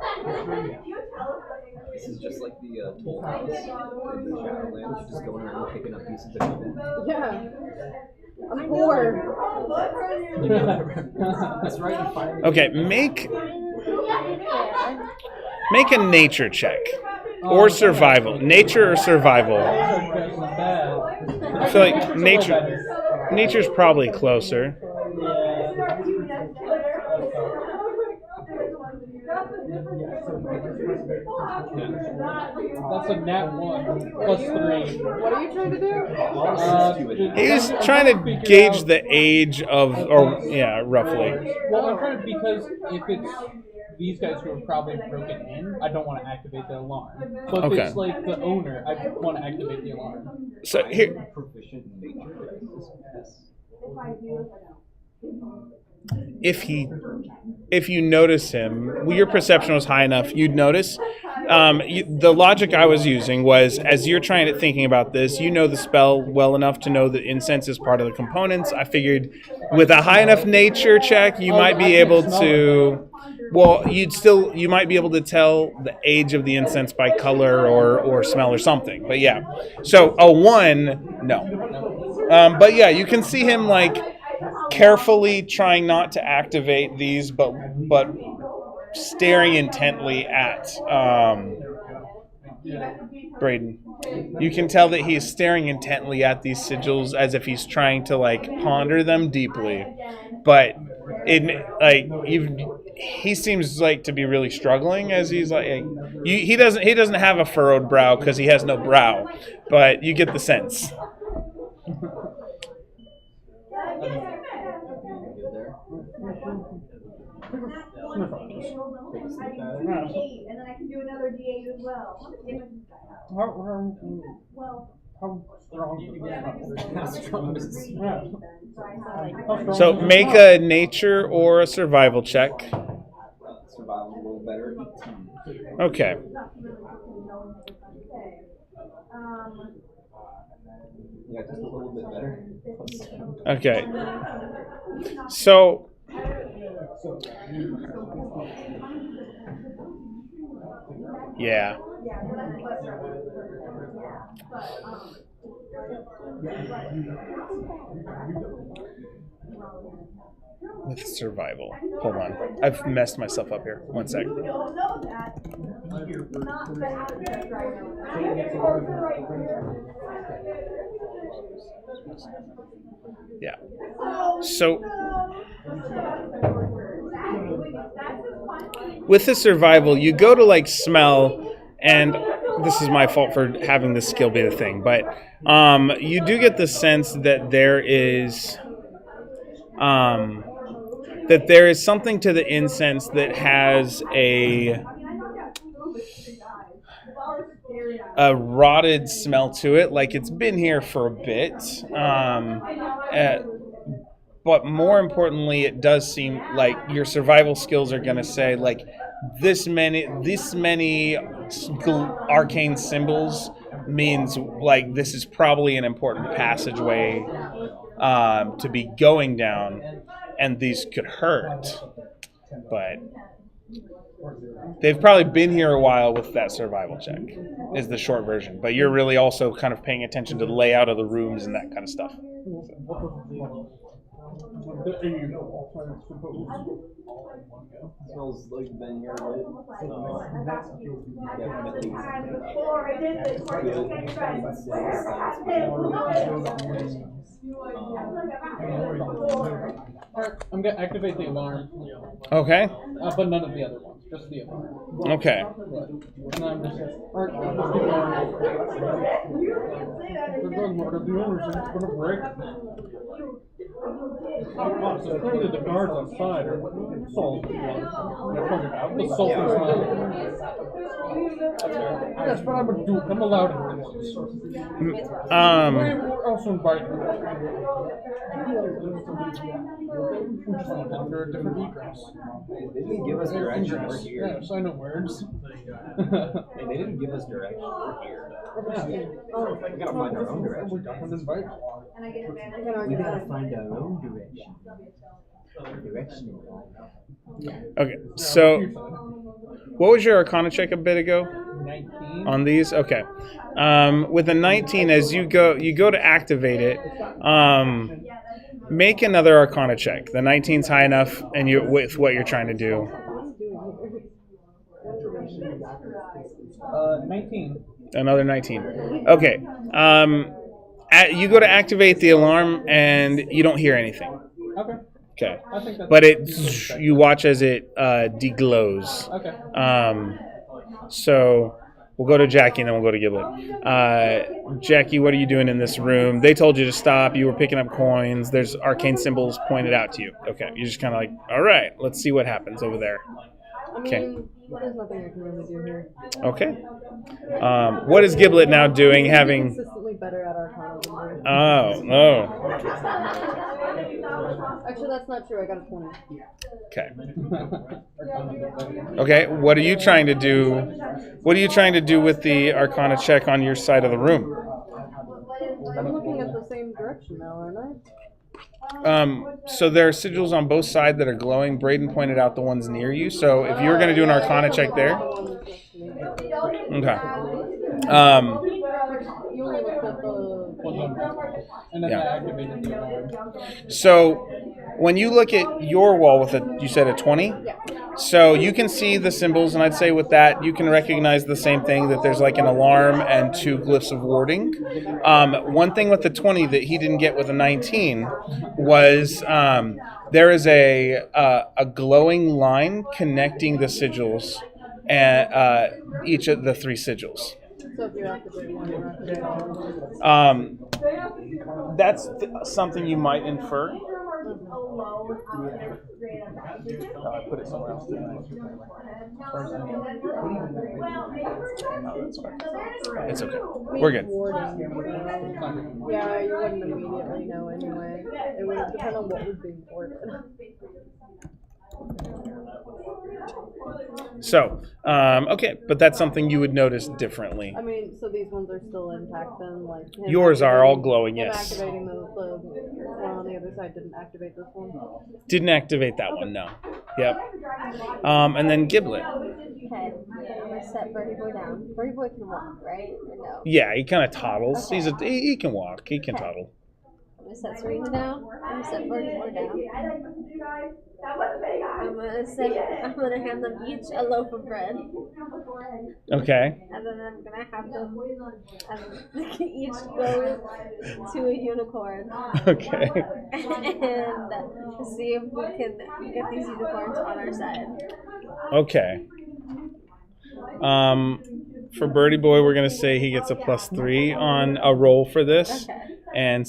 This is just like the toll house in the Shadowlands, just going around picking up pieces of people. Yeah. I'm poor. That's right. You finally Okay. Make a nature check or survival. Nature or survival. I feel like nature's probably closer. That's a nat 1 plus 3. What are you trying to do? He was trying to gauge the age of, roughly. Well, I'm trying to, because if it's these guys who are probably broken in, I don't want to activate the alarm. So if it's like the owner, I want to activate the alarm. So here, proficient in nature. if you notice him, your perception was high enough, you'd notice The logic I was using was, as you're thinking about this, you know the spell well enough to know that incense is part of the components. I figured with a high enough nature check, you might be able to. Well, you might be able to tell the age of the incense by color or smell or something. But yeah, so a 1, no. But yeah, you can see him like carefully trying not to activate these, but staring intently at Braden. You can tell that he's staring intently at these sigils as if he's trying to like ponder them deeply, but he seems like to be really struggling as he's like he doesn't have a furrowed brow because he has no brow, but you get the sense. And then I can do another D8 as well. How strong is this? So make a nature or a survival check. Survival a little better. 18. Okay. Yeah, just a little bit better. Okay. So yeah. With survival. Hold on. I've messed myself up here. 1 sec. Yeah. So with the survival, you go to like smell, and this is my fault for having this skill be the thing, but you do get the sense that there is something to the incense that has a rotted smell to it, like it's been here for a bit. But more importantly, it does seem like your survival skills are going to say like this many arcane symbols means like this is probably an important passageway to be going down, and these could hurt. But they've probably been here a while with that survival check, is the short version. But you're really also kind of paying attention to the layout of the rooms and that kind of stuff. Smells like you've been here a bit. I'm gonna activate the alarm. Okay. But none of the other ones, just the alarm. Okay. And I'm just alright, let's keep going. So clearly the guards outside are salty. The sulfur smell. Yes, but I'm a duke. I'm allowed to do this. We're also invited. We just want to enter a different egress. They didn't give us direction. We're here. Yes, I know words. They didn't give us direction. We're here. We gotta find our own direction. We got an invite. We gotta find our own direction. Okay, so what was your Arcana check a bit ago? 19. On these? Okay. With a 19, as you go to activate it, make another Arcana check. The 19's high enough, and with what you're trying to do. 19. Another 19. Okay. You go to activate the alarm, and you don't hear anything. Okay. Okay. I think that's But you watch as it deglows. Okay. So we'll go to Jackie and then we'll go to Giblet. Jackie, what are you doing in this room? They told you to stop. You were picking up coins. There's arcane symbols pointed out to you. Okay. You're just kind of like, all right, let's see what happens over there. I Okay. mean, there's nothing I can really do here. Okay. What is Giblet now doing? He's Having consistently better at Arcana than me. oh. Actually, that's not true. I got a 20. Okay. Okay. What are you trying to do? What are you trying to do with the Arcana check on your side of the room? I'm looking at the same direction now, aren't I? So there are sigils on both sides that are glowing. Braden pointed out the ones near you. So if you were going to do an Arcana check there, okay. You only looked at the. And then Yeah. I activated the alarm. So when you look at your wall with you said a 20. So you can see the symbols, and I'd say with that you can recognize the same thing, that there's like an alarm and 2 glyphs of warding. One thing with the 20 that he didn't get with a 19 was there is a glowing line connecting the sigils, and each of the 3 sigils. So if you activate one, you activate all. That's something you might infer. I put it somewhere else, didn't I? It's okay. We're good. Warding, yeah, you wouldn't immediately know anyway. It would depend on what was being warded. So, okay, but that's something you would notice differently. I mean, so these ones are still intact then? Like him Yours are all activating- glowing, him yes. activating the one on the other side didn't activate this one? Didn't activate that one, no. Yep. And then Giblet. Okay, I'm gonna set Birdie Boy down. Birdie Boy can walk, right? Or no? Yeah, he kind of toddles. He can walk. He can toddle. I'm gonna set Serena down. I'm gonna set Birdie Boy down. I'm gonna hand them each a loaf of bread. Okay. And then I'm gonna have them each go to a unicorn. Okay. And see if we can get these unicorns on our side. Okay. For Birdie Boy, we're gonna say he gets a +3 on a roll for this, Okay. and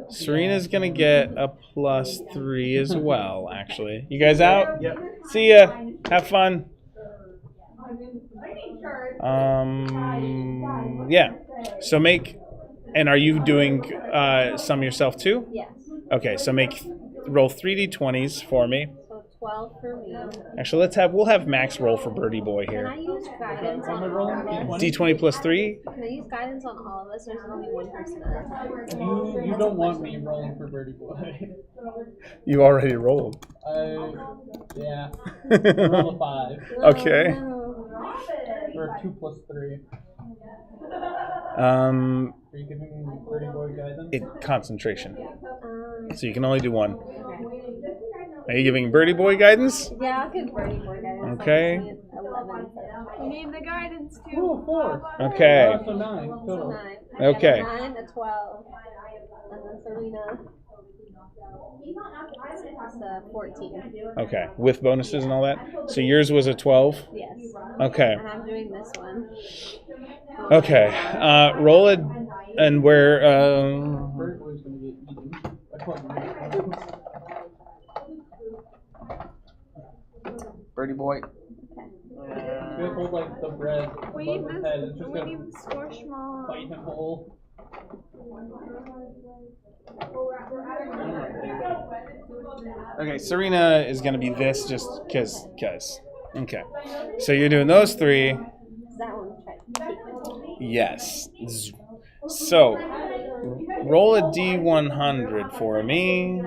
Serena's gonna get a +3 as well. Actually, you guys out? Yep. See ya. Have fun. Yeah. So make. And are you doing some yourself too? Yes. Okay. So roll 3d20s for me. So 12 for me. Actually, we'll have Max roll for Birdie Boy Can I here. use guidance on Am I all rolling of us? D20 +3. Can I use guidance on all of us? There's only one person at a time. You don't want me rolling for Birdie Boy. You already rolled. Yeah. Roll a 5. Okay. No. Or 2 + 3. Are you giving Birdie Boy guidance? Concentration. Um, So you can only do one. okay. Are you giving Birdie Boy guidance? Yeah, I'll give Birdie more guidance. Okay. I just need 11. We need the guidance too. Ooh, 4. Okay. So 9 So total. 9. Okay. A 9, a 12. And then Serena. It's a 14. Okay. With bonuses and all that. So yours was a 12. Yes. Okay. And I'm doing this one. Okay. Roll it, and where? Birdie Boy's gonna get eaten. I told you. Birdie Boy. Just hold like the bread We above need his head. It's this. just We gonna need the squishmallow. bite him whole. Okay. Serena is gonna be this just because. Okay. So you're doing those 3. Is that one tried? Yes. So roll a D100 for me.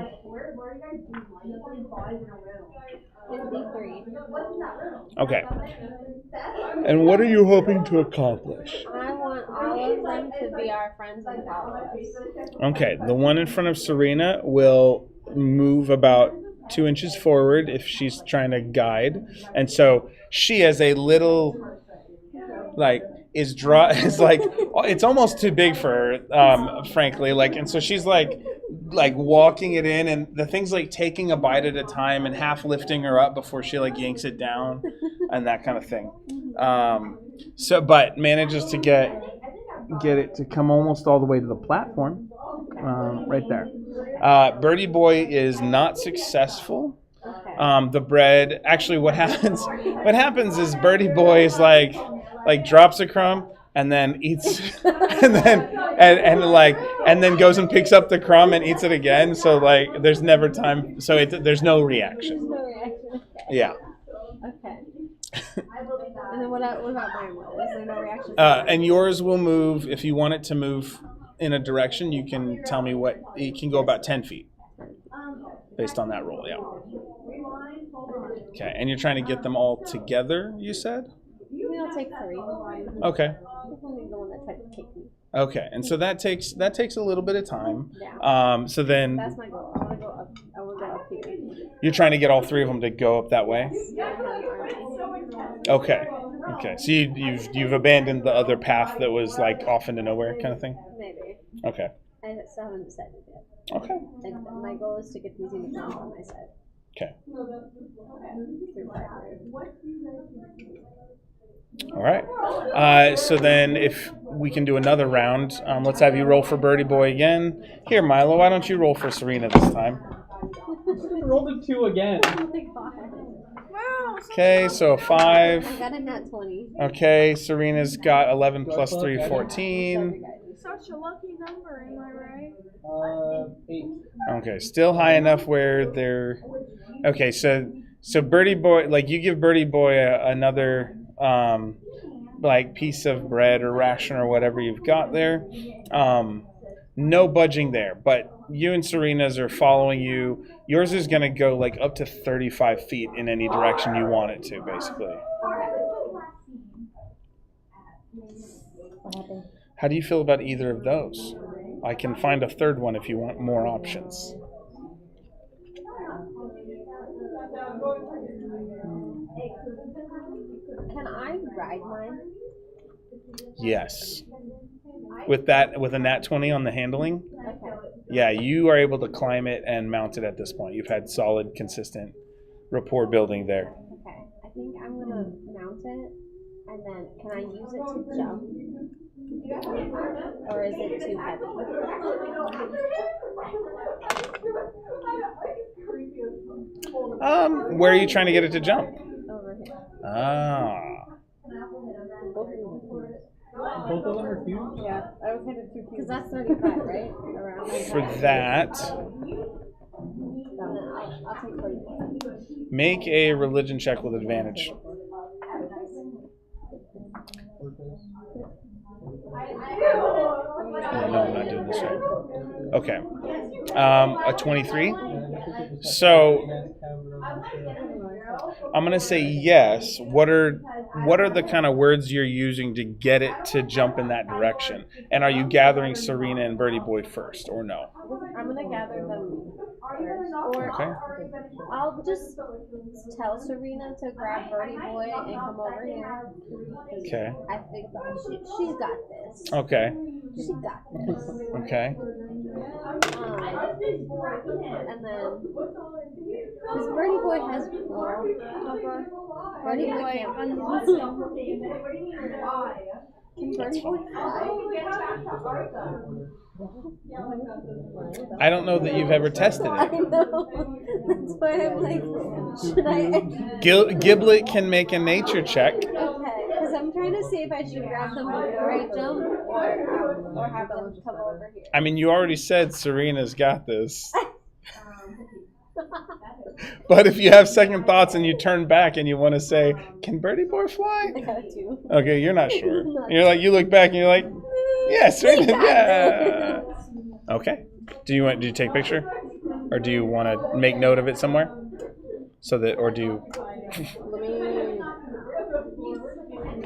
53. Okay. And what are you hoping to accomplish? I want all of them to be our friends and follow us. Okay, the one in front of Serena will move about 2 inches forward if she's trying to guide. And so she has a little, is like, it's almost too big for her, frankly. And so she's like walking it in, and the thing's like taking a bite at a time and half lifting her up before she yanks it down and that kind of thing. But manages to get it to come almost all the way to the platform, right there. Birdie Boy is not successful. Okay. the bread. Actually, what happens? What happens is Birdie Boy is like drops a crumb and then eats, and then goes and picks up the crumb and eats it again. So like, there's never time. So there's no reaction. No reaction. Yeah. Okay. And then what about mine? Is there no reaction? And yours will move if you want it to move in a direction. You can tell me what it can go about 10 feet based on that roll. Yeah. Okay, and you're trying to get them all together. You said. Maybe I'll take 3. Okay. Definitely the one that tried to kick me. Okay, and so that takes a little bit of time. Yeah. So then That's my goal. I want to go up. I want to go up here. you're trying to get all 3 of them to go up that way. Okay. Okay. So you've abandoned the other path that was like off into nowhere kind of thing. Maybe. Okay. I still haven't decided yet. Okay. And my goal is to get these unicorns on my side. Okay. Through fire. All right. So then if we can do another round, let's have you roll for Birdie Boy again. Here, Milo, why don't you roll for Serena this time? Rolled a 2 again. Okay, so a 5. I got a nat 20. Okay, Serena's got 11 plus 3, 14. Such a lucky number, am I right? 8. Okay, still high enough where they're... Okay, so Birdie Boy, like you give Birdie Boy another like piece of bread or ration or whatever you've got there. No budging there, but you and Serena's are following you. Yours is going to go like up to 35 feet in any direction you want it to, basically. How do you feel about either of those? I can find a third one if you want more options. Can I ride mine? Yes. With a nat 20 on the handling? Okay. Yeah, you are able to climb it and mount it at this point. You've had solid, consistent rapport building there. Okay. I think I'm going to mount it, and then can I use it to jump? Or is it too heavy? Where are you trying to get it to jump? Over here. Ah. Both of them are huge? Yeah, I was headed too because that's 35, right? Around. For that, I'll take 35. make a religion check with advantage. Oh, no, I'm not doing this right. Okay. A 23. So I'm gonna say yes. What are the kind of words you're using to get it to jump in that direction? And are you gathering Serena and Birdie Boy first, or no? I'm gonna gather them first, or Okay. I'll just tell Serena to grab Birdie Boy and come over here. Okay. I think she's got this. Okay. She got this. Okay. And then this Birdie Boy has Birdie Boy can't. Can Birdie Boy fly? I don't know that you've ever tested I it. know. That's why I'm like, should I? Giblet can make a nature check. Okay, because I'm trying to see if I should grab them before I jump or have them come over here. I mean, you already said Serena's got this. But if you have second thoughts and you turn back and you want to say, "Can Birdie Boy fly?" I got you. Okay, you're not sure. You're like, you look back and you're like, "Yes, Serena, yeah." Okay. Do you take a picture, or do you want to make note of it somewhere, so that, or do you,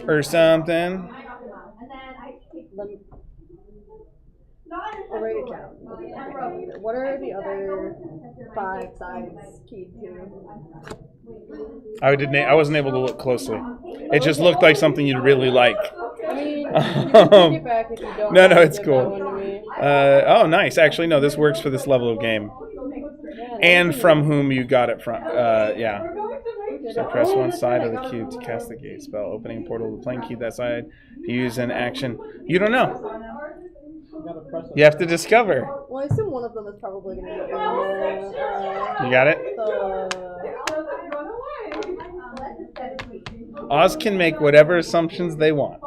or something? I'll write it down. Okay. What are the other 5 sides keyed to? I wasn't able to look closely. It just looked like something you'd really like. I mean, you can take it back if you don't. No, want to it's give cool. that one to me. Oh, nice. Actually, no, this works for this level of game. And from whom you got it from. Yeah. So press one side of the cube to cast the gate spell. Opening portal to the plane, keep that side. If you use an action, you don't know. You have to discover. Well, I assume one of them is probably going to be You got it? Oz can make whatever assumptions they want,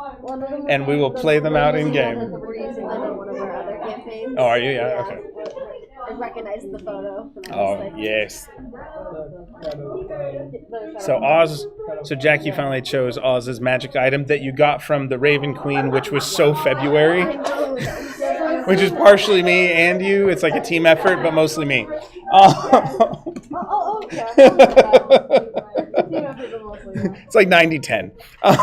and we will play them out in game. One of our other campaigns. Oh, are you? Yeah, okay. I recognized the photo. And I was Oh, like, yes. So Oz, so Jackie finally chose Oz's magic item that you got from the Raven Queen, which was so February, which is partially me and you. It's like a team effort, but mostly me. Yeah. It's like 90-10. I'll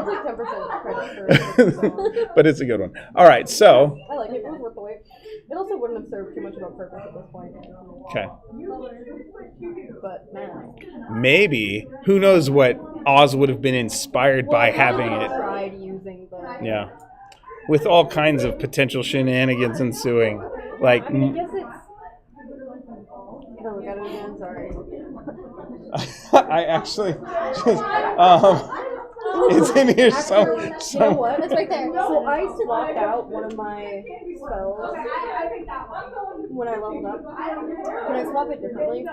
take 10% credit for But it's a good one. All right, so. I like it. It was worth the wait. It also wouldn't have served too much of a purpose at this point. Okay. But man. Maybe. Who knows what Oz would have been inspired by having it. Tried using the. Yeah. With all kinds of potential shenanigans ensuing. Like. I mean, I guess it's. Can I look at it again? Sorry. I actually just. It's in here Actually, you know what? It's right there. So I swapped out one of my spells when I leveled up. Can I swap it differently?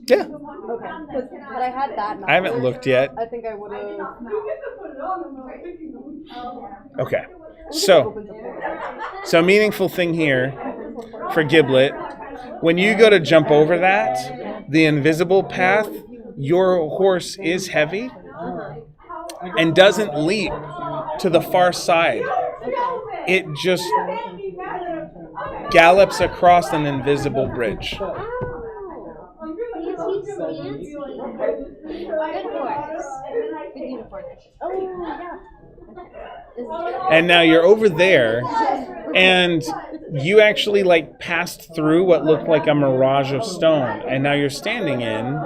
Yeah. Okay. 'Cause had I had that I haven't looked yet. I think I would have. Okay. So meaningful thing here for Giblet. When you go to jump over that, the invisible path, your horse is heavy and doesn't leap to the far side. It just gallops across an invisible bridge. And now you're over there, and you actually like passed through what looked like a mirage of stone, and now you're standing in.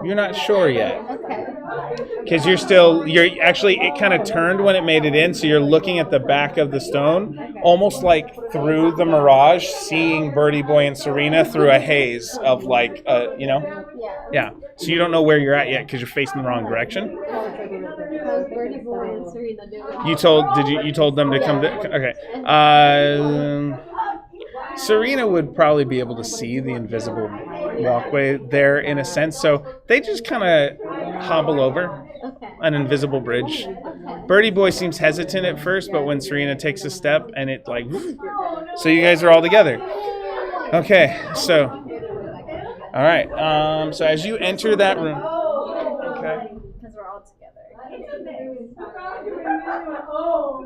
You're not sure yet. Because you're actually, it kind of turned when it made it in, so you're looking at the back of the stone, almost like through the mirage, seeing Birdie Boy and Serena through a haze of like, Yeah. So you don't know where you're at yet because you're facing the wrong direction. How's Birdie Boy and Serena doing? You told them to come to, okay. Serena would probably be able to see the invisible walkway there in a sense, so they just kind of hobble over an invisible bridge. Birdie Boy seems hesitant at first, but when Serena takes a step and it like, so you guys are all together. Okay, so, all right. So as you enter that room, okay. Because we're all together.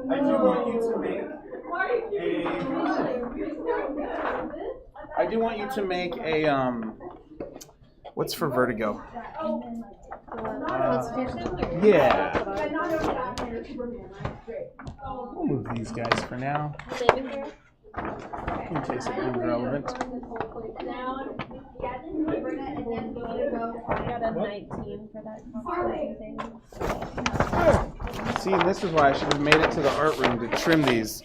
I do want you to make I do want you to make a what's for vertigo? Yeah. We'll move these guys for now. In case it becomes relevant. I got a 19 for that conversation. See, and this is why I should have made it to the art room to trim these,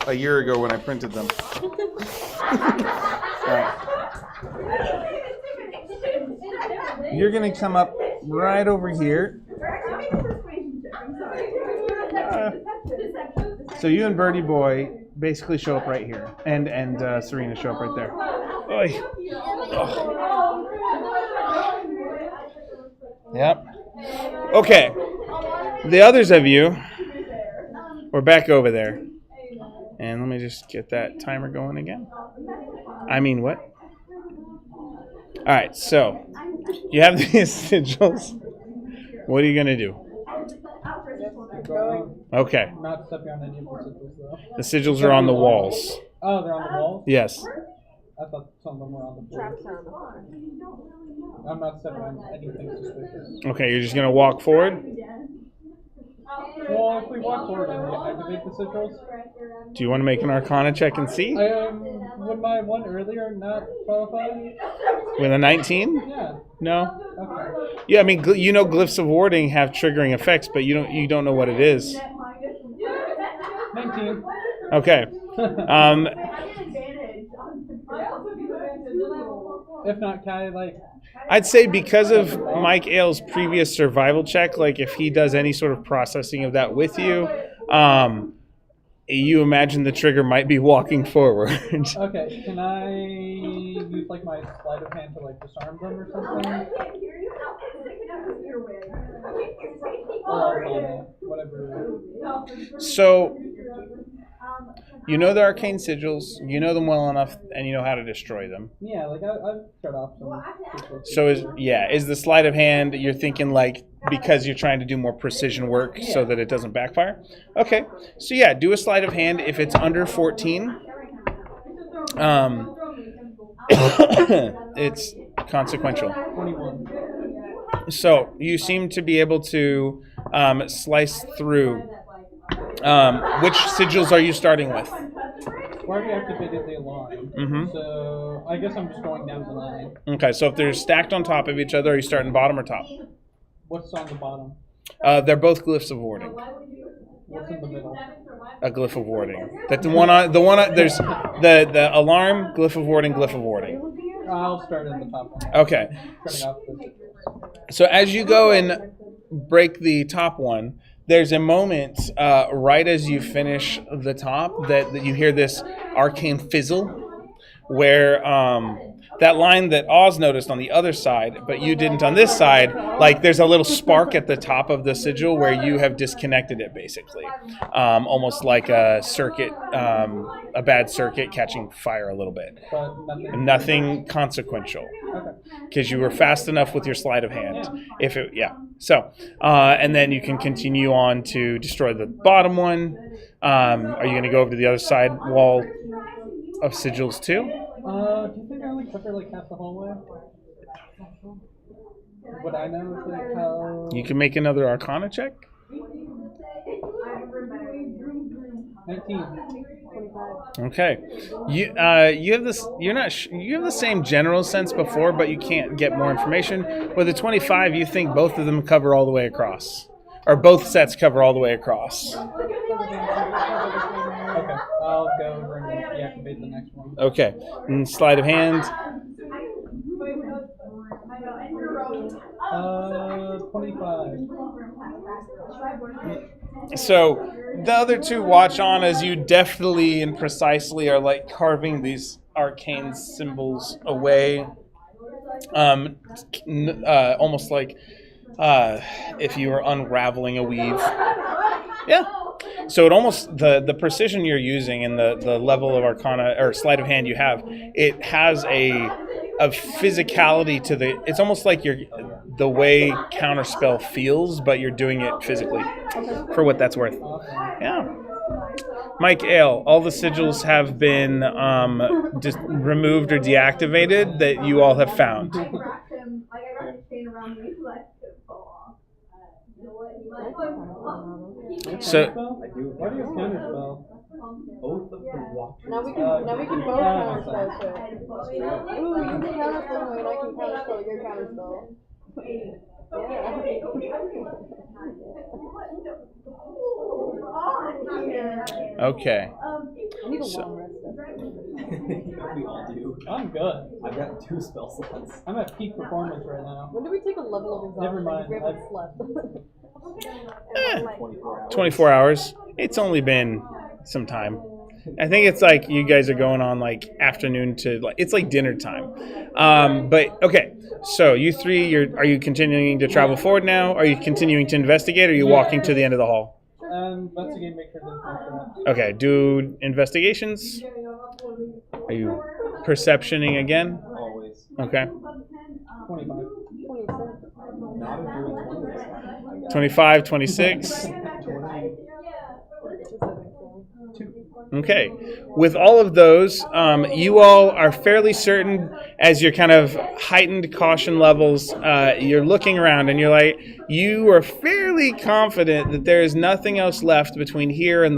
a year ago when I printed them. All right. You're going to come up right over here. So you and Birdie Boy basically show up right here, and Serena show up right there. Oy. Yep. Okay. The others of you, we're back over there. And let me just get that timer going again. I mean, what? All right, so you have these sigils. What are you going to do? Okay. Not stepping on any of the sigils, though. The sigils are on the walls. Oh, they're on the walls? Yes. I thought some of them were on the floor. I'm not stepping on anything suspicious. Okay, you're just going to walk forward? Well, if we walk forward and we activate the sigils. Do you want to make an Arcana check and see? Would my one earlier not qualify? With a 19? Yeah. No? Okay. Yeah, I mean, glyphs of warding have triggering effects, but you don't know what it is. 19. Okay. If not, can I, I'd say because of Mike Ailes' previous survival check, like if he does any sort of processing of that with you, you imagine the trigger might be walking forward. Okay, can I use my sleight of hand to disarm them or something? Whatever. So, you know the arcane sigils, you know them well enough, and you know how to destroy them. Yeah, like I've shut off some. So is the sleight of hand, you're thinking like because you're trying to do more precision work so that it doesn't backfire? Okay, so yeah, do a sleight of hand if it's under 14. It's consequential. 21. So you seem to be able to slice through. Which sigils are you starting with? Where we activated the alarm. Mm-hmm. So I guess I'm just going down to 9. Okay, so if they're stacked on top of each other, are you starting bottom or top? What's on the bottom? They're both glyphs of warding. What's in the middle? A glyph of warding. There's the alarm, glyph of warding, glyph of warding. I'll start in the top one. Okay. Starting off the So as you go and break the top one, there's a moment right as you finish the top that you hear this arcane fizzle where that line that Oz noticed on the other side, but you didn't on this side, like there's a little spark at the top of the sigil where you have disconnected it basically. Almost like a circuit, a bad circuit catching fire a little bit. but Nothing consequential. Okay. Because you were fast enough with your sleight of hand. So, and then you can continue on to destroy the bottom one. Are you going to go over to the other side wall of sigils too? Do you think I only cover like half the hallway? Would I know like how? You can make another Arcana check. 19. Okay. You have this. You have the same general sense before, but you can't get more information. With a 25, you think both of them cover all the way across, or both sets cover all the way across. Okay, I'll go over and deactivate the next one. Okay. And sleight of hand. 25. So the other two watch on as you deftly and precisely are like carving these arcane symbols away, almost like if you were unraveling a weave. Yeah. So it almost the precision you're using and the level of Arcana or sleight of hand you have, it has a physicality to the. It's almost like the way counterspell feels, but you're doing it physically. For what that's worth. Yeah. Mike Ale, all the sigils have been just removed or deactivated that you all have found. So Why do you counterspell? Oath of the Watcher. Now we can both counterspell shit. Ooh, you can counterspell me and I can counterspell your counterspell. okay. I need a long rest. We all do. I'm good. I've got 2 spell slots. I'm at peak performance right now. When do we take a level of exhaustion? Never mind. We haven't slept. 24 hours. 24 hours. It's only been some time. I think it's like you guys are going on like afternoon to like it's like dinner time. But okay, so you three, are you continuing to travel forward now? Are you continuing to investigate? Or are you walking to the end of the hall? Investigate, make sure there's no threat. Okay, do investigations. Are you perceptioning again? Always. Okay. 25. 25, 26. Okay. With all of those, you all are fairly certain as your kind of heightened caution levels, you're looking around and you're like, you are fairly confident that there is nothing else left between here and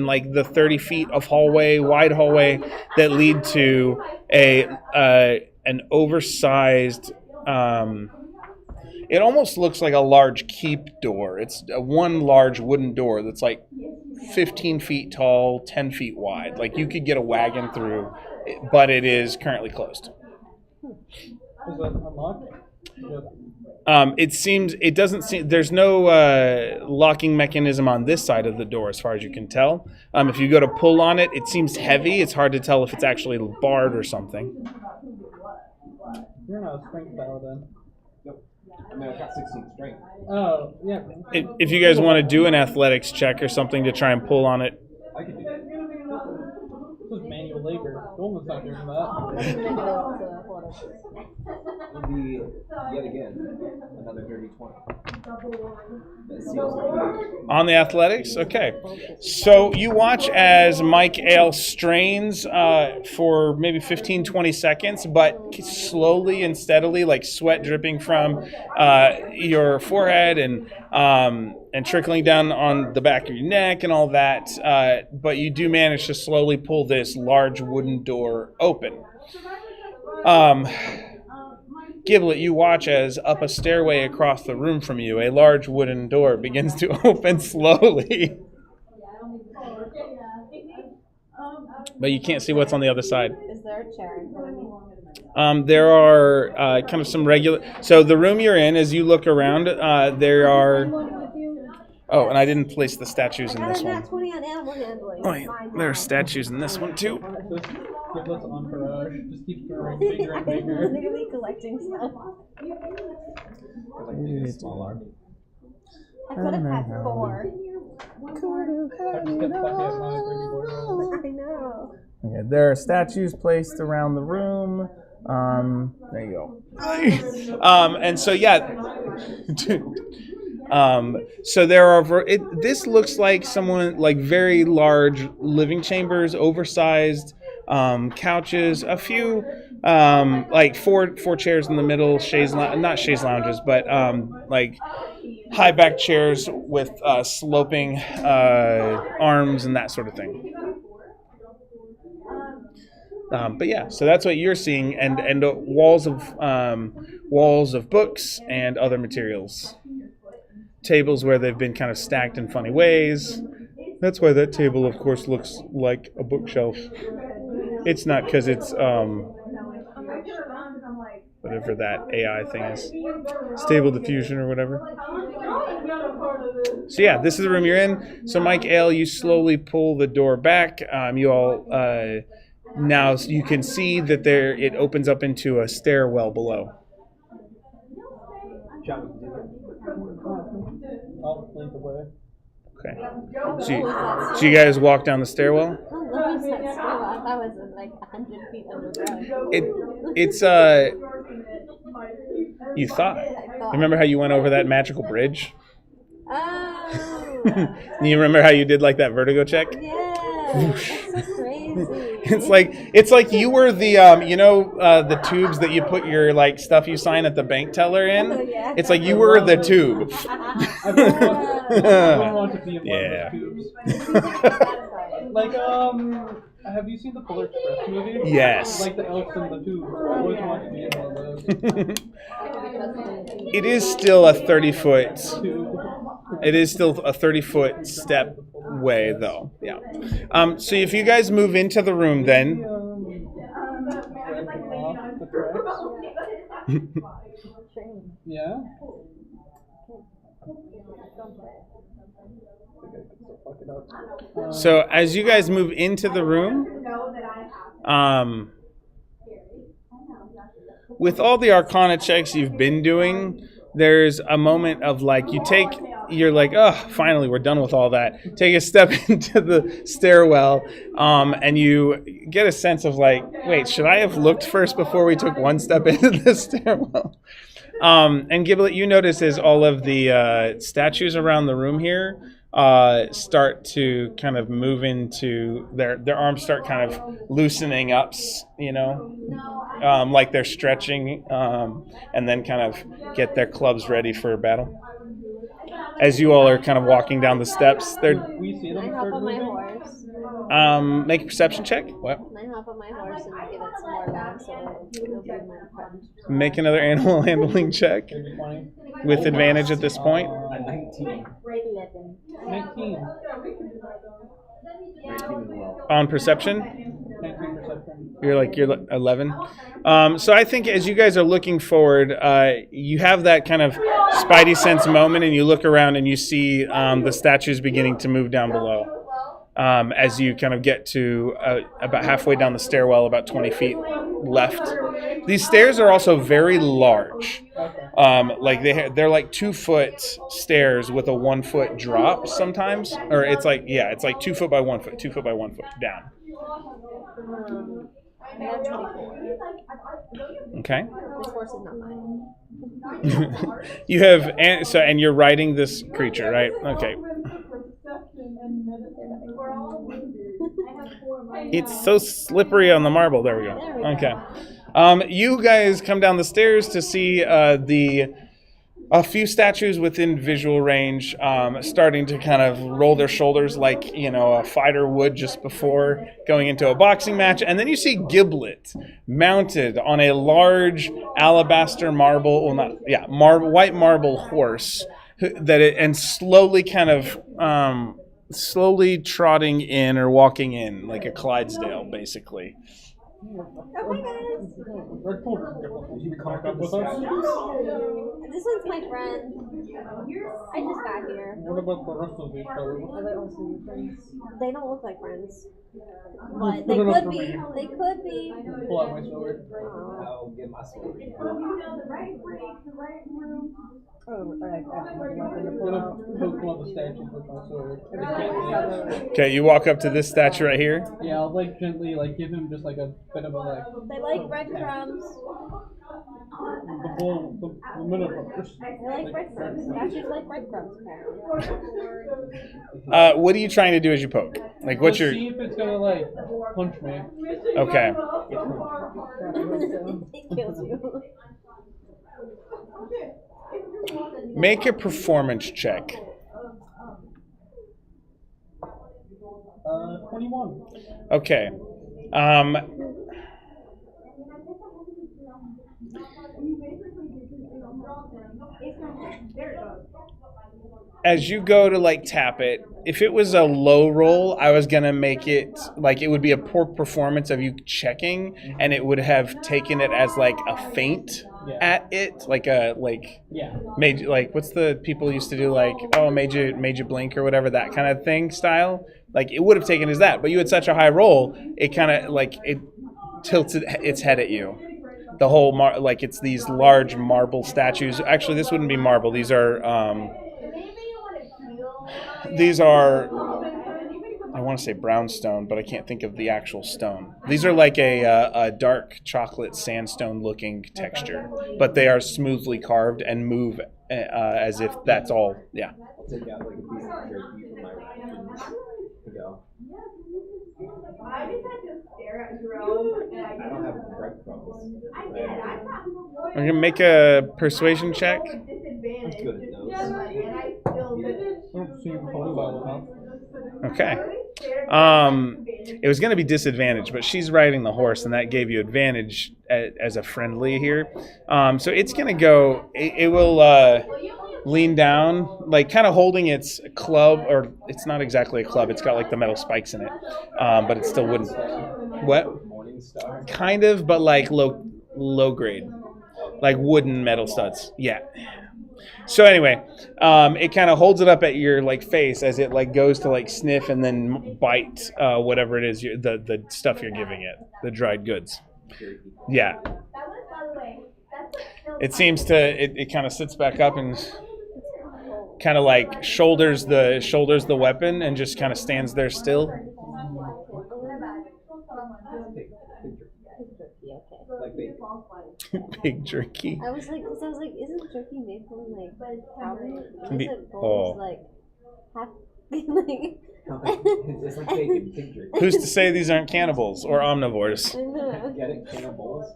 like the 30 feet of wide hallway that lead to an oversized, it almost looks like a large keep door. It's one large wooden door that's like 15 feet tall, 10 feet wide. Like you could get a wagon through, but it is currently closed. Is it unlocked? It doesn't seem, there's no locking mechanism on this side of the door as far as you can tell. If you go to pull on it, it seems heavy. It's hard to tell if it's actually barred or something. You're not a strength paladin. Nope. I mean, I got 16 strength. Oh, yeah. If you guys want to do an athletics check or something to try and pull on it. I could do that. This is manual labor. Goldman's not doing that. Maybe that's what it is. It'll be, yet again, another dirty 20. That seals the On the athletics? Okay. So you watch as Mike Ale strains for maybe 15, 20 seconds, but slowly and steadily, like sweat dripping from your forehead and trickling down on the back of your neck and all that. But you do manage to slowly pull this large wooden door open. Giblet, you watch as up a stairway across the room from you, a large wooden door begins to open slowly. But you can't see what's on the other side. Is there a chair in front of me? There are kind of some regular... So the room you're in, as you look around, there are... Oh, and I didn't place the statues in this one. 20 on animal handling. Oh, yeah. There are statues in this one, too. Give us entourage. Just keep growing bigger and bigger. Literally collecting stuff. small army. I could have had 4. I just get stuck at my 3D board rolls. I know. Okay, there are statues placed around the room. There you go. And so, yeah. So there are. This looks like someone like very large living chambers, oversized couches, a few like four chairs in the middle, not chaise lounges, but like high back chairs with sloping arms and that sort of thing. But yeah, so that's what you're seeing, and walls of books and other materials. Tables where they've been kind of stacked in funny ways. That's why that table, of course, looks like a bookshelf. It's not because it's whatever that AI thing is. Stable diffusion or whatever. So yeah, this is the room you're in. So Mike Ale, you slowly pull the door back. You all now you can see that it opens up into a stairwell below. I'll lead the way. Okay. So you guys walk down the stairwell? How low is that stairwell? I thought it was like 100 feet underground. It's you thought. Remember how you went over that magical bridge? Oh. You remember how you did like that vertigo check? Yeah. That's so crazy. It's like you were the the tubes that you put your like stuff you sign at the bank teller in. Oh, yeah. It's like you were the tube. I don't want to be in one of those tubes. Like, have you seen the Polar Express movie? Yes. Like the elves in the tube. I always wanted to be in one of those. It is still a 30-foot. Tube. It is still a 30-foot step way, though. Yeah. So if you guys move into the room, then. Ramping off the tracks. Yeah. So as you guys move into the room, with all the Arcana checks you've been doing, there's a moment of like you're like, oh, finally we're done with all that. Take a step into the stairwell, and you get a sense of like, wait, should I have looked first before we took one step into the stairwell? And Giblet, you notice as all of the statues around the room here start to kind of move into their arms start kind of loosening up, like they're stretching, and then kind of get their clubs ready for battle. As you all are kind of walking down the steps, We see them I hop start on my moving. horse. make a perception check. What? I hop on my horse and give it some more love so it'll be my friend. Make another animal handling check Maybe 20. with advantage at this point. 19. 11. 19. 19 as well. On perception. 19 perception. You're 11. So I think as you guys are looking forward, you have that kind of spidey sense moment, and you look around and you see the statues beginning to move down below. As you kind of get to about halfway down the stairwell, about 20 feet left. These stairs are also very large. Okay. Like they're like 2 foot stairs with a 1 foot drop sometimes, or it's like 2 foot by 1 foot, 2 foot by 1 foot down. I have 24. Okay. This horse is not mine. You have and you're riding this creature, right? Okay. It's so slippery on the marble. There we go. Okay. You guys come down the stairs to see a few statues within visual range starting to kind of roll their shoulders like, a fighter would just before going into a boxing match. And then you see Giblet mounted on a large alabaster white marble horse and slowly kind of slowly trotting in or walking in like a Clydesdale, basically. Oh, hi guys. Did you come up with us? This one's my friend. I just got here. What about the rest of these fellows? Are they also your friends? They don't look like friends. But Good they enough could for be. me. They could be. Pull out my sword. I'll get my sword. The right break, the right room. Oh, I have nothing to I'm pull gonna out. poke one of the statues with my sword. They can't see. Okay, you walk up to this statue right here. Yeah, I'll like gently give him just like a bit of a like. They like breadcrumbs. The miniatures. They like breadcrumbs. Statues like breadcrumbs, apparently. What are you trying to do as you poke? Like, what's your... See if it's gonna like punch me. Okay. It kills you. Make a performance check. 21. Okay. As you go to tap it, if it was a low roll, I was gonna make it it would be a poor performance of you checking, and it would have taken it as a feint at it, made what's the people used to do made you blink or whatever, that kind of thing style. It would have taken as that, but you had such a high roll, it kind of it tilted its head at you. The whole it's these large marble statues. Actually, this wouldn't be marble. These are I want to say brownstone, but I can't think of the actual stone. These are like a dark chocolate sandstone looking texture, but they are smoothly carved and move as if that's all. Yeah. I'll take out a piece of jerky from my rations to go. I just had to stare at Jerome, and I don't have breadcrumbs. I did. I thought I'm gonna make a persuasion check. I'm disadvantage. good at those. And I still Don't seem totally well enough. Okay. It was going to be disadvantage, but she's riding the horse, and that gave you advantage as a friendly here. So it's going to go. It will lean down, kind of holding its club, or it's not exactly a club. It's got the metal spikes in it, but it's still wooden. What? Morningstar. Kind of, but low grade, wooden metal studs. Yeah. So anyway, it kind of holds it up at your face as it goes to sniff and then bite whatever it is the stuff you're giving it, the dried goods. Yeah. That was, by the way, that's It seems to it kind of sits back up and kind of shoulders the weapon and just kind of stands there still. Pig jerky. I was like, isn't jerky made from cow meat? Can be- Is it bowls, half It's like bacon, pig jerky. Who's to say these aren't cannibals or omnivores? Get it? Cannibals?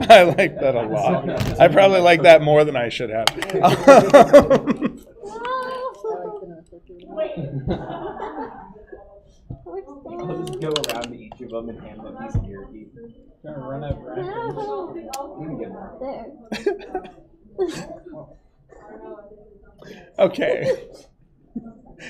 I like that a lot. I probably like that more than I should have. I'll just go around to each of them and hand them a piece of jerky. Gonna run out of rations. You can get more. There. Okay.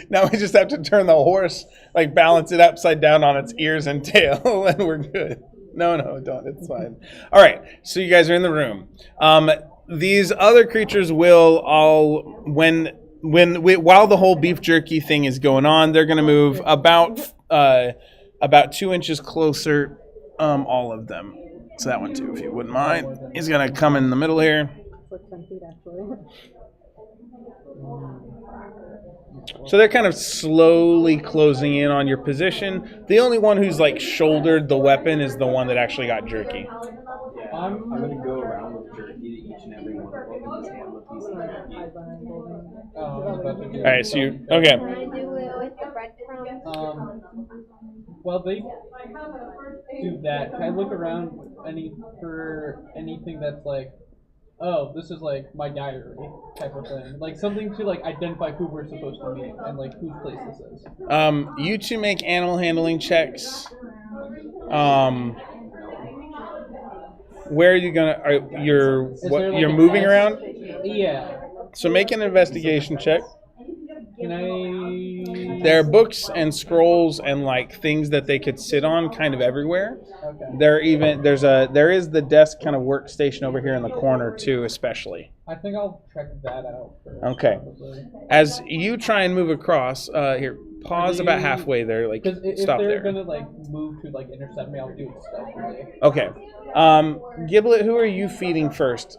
Now we just have to turn the horse, balance it upside down on its ears and tail, and we're good. No, don't. It's fine. All right. So you guys are in the room. These other creatures will all, while the whole beef jerky thing is going on, they're going to move about 2 inches closer, all of them. So that one too, if you wouldn't mind. He's gonna come in the middle here. It's like 10 feet actually. So they're kind of slowly closing in on your position. The only one who's like shouldered the weapon is the one that actually got jerky. Yeah, I'm gonna go around with jerky to each and every one of them and just hand with piece of jerky. All right, so you okay? Can I do it with the breadcrumbs? While they do that, can I look around for anything that's like, oh, this is like my diary type of thing, like something to like identify who we're supposed to meet and like whose place this is. You two make animal handling checks. Where are you gonna? You're moving around? Yeah. So make an investigation check. Can I? There are books and scrolls and like things that they could sit on kind of everywhere. Okay. There is the desk kind of workstation over here in the corner too, especially. I think I'll check that out first. Okay. Probably. As you try and move across, here, pause about halfway there, like Because if stop they're there. gonna like move to like intercept me, I'll do it stealthily. Okay. Giblet, who are you feeding first?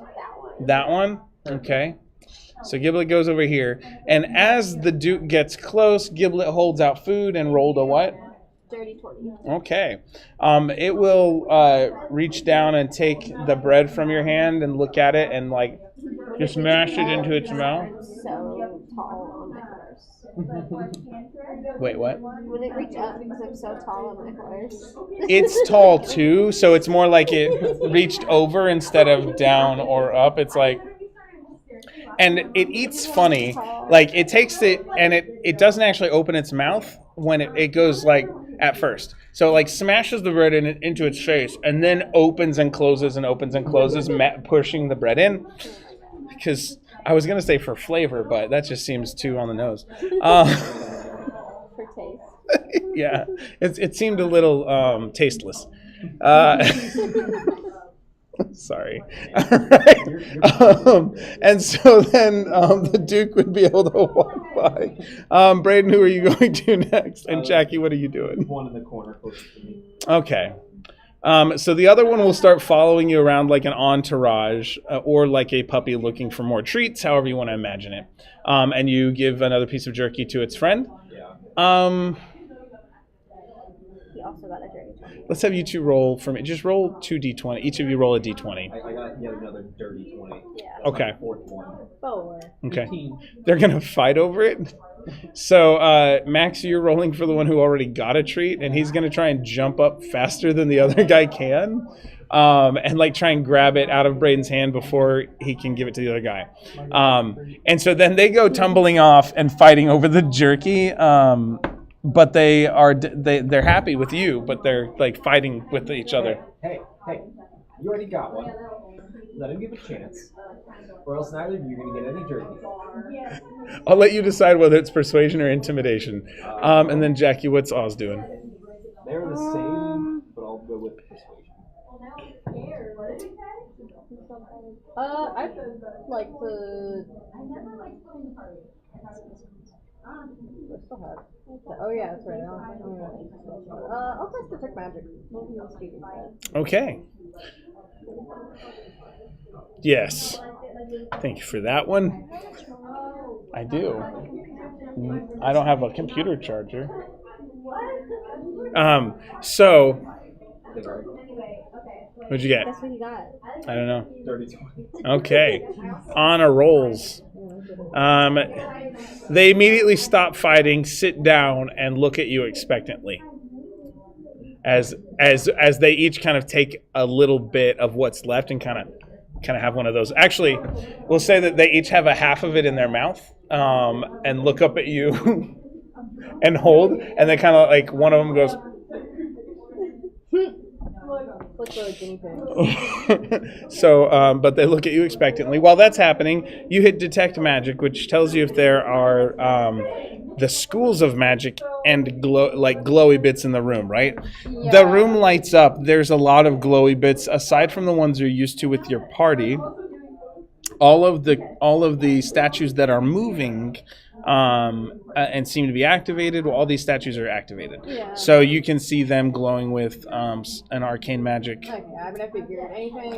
That one? Okay. So Giblet goes over here. And as the Duke gets close, Giblet holds out food and rolled a what? Dirty 20. Okay. It will reach down and take the bread from your hand and look at it and like just mash it into its mouth. I'm so tall on my horse. Wait, what? Will it reach up because I'm so tall on my horse? It's tall too, so it's more like it reached over instead of down or up. It's like, and it eats funny. Like it takes it and it doesn't actually open its mouth when it goes like at first. So it like smashes the bread into its face and then opens and closes, pushing the bread in. Because I was gonna say for flavor, but that just seems too on the nose. For taste. Yeah, it seemed a little tasteless. Sorry. And so then the Duke would be able to walk by. Braden, who are you going to next? And Jackie, what are you doing? One in the corner closest to me. Okay. So the other one will start following you around like an entourage or like a puppy looking for more treats, however you want to imagine it. And you give another piece of jerky to its friend. Yeah. He also got a dirty 20. Let's have you two roll for me. Just roll 2d20. Each of you roll a d20. I got yet another dirty 20. Yeah. Okay. Fourth one. 4. Okay. 18. They're going to fight over it. So, Max, you're rolling for the one who already got a treat, and he's going to try and jump up faster than the other guy can. And like try and grab it out of Braden's hand before he can give it to the other guy. And so then they go tumbling off and fighting over the jerky. But they're happy with you, but they're like fighting with each other. Hey, you already got one. Let him give a chance. Or else neither of you are going to get any jerky. I'll let you decide whether it's persuasion or intimidation. And then Jackie, what's Oz doing? They're the same, but I'll go with persuasion. I'd like to. I still have. Oh yeah, that's right. I'll test detect magic. Okay. Yes. Thank you for that one. I do. I don't have a computer charger. So, what'd you get? That's what he got. I don't know. Dirty 20. Okay. Honor rolls. They immediately stop fighting, sit down, and look at you expectantly. As they each kind of take a little bit of what's left and kind of have one of those. Actually, we'll say that they each have a half of it in their mouth, and look up at you and hold, and they kind of like one of them goes. So, but they look at you expectantly. While that's happening, you hit detect magic, which tells you if there are the schools of magic and glowy bits in the room, right? Yeah. The room lights up. There's a lot of glowy bits, aside from the ones you're used to with your party. all of the statues that are moving and seem to be activated. Well, all these statues are activated, Yeah. so you can see them glowing with an arcane magic. Okay, I mean, I figured anything.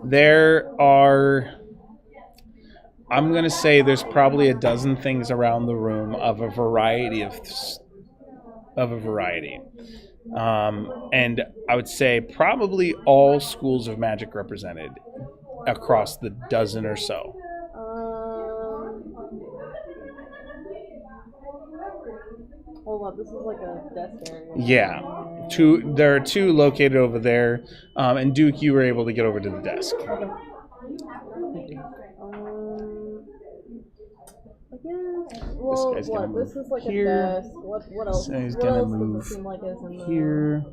There are. I'm gonna say there's probably a dozen things around the room of a variety and I would say probably all schools of magic represented across the dozen or so. Hold on, this is like a desk area. Yeah, there are two located over there, and Duke, you were able to get over to the desk. I guess. Well, This guy's gonna what? This move is like here. a desk. What else? This guy's What gonna else does move it seem like is in the? here.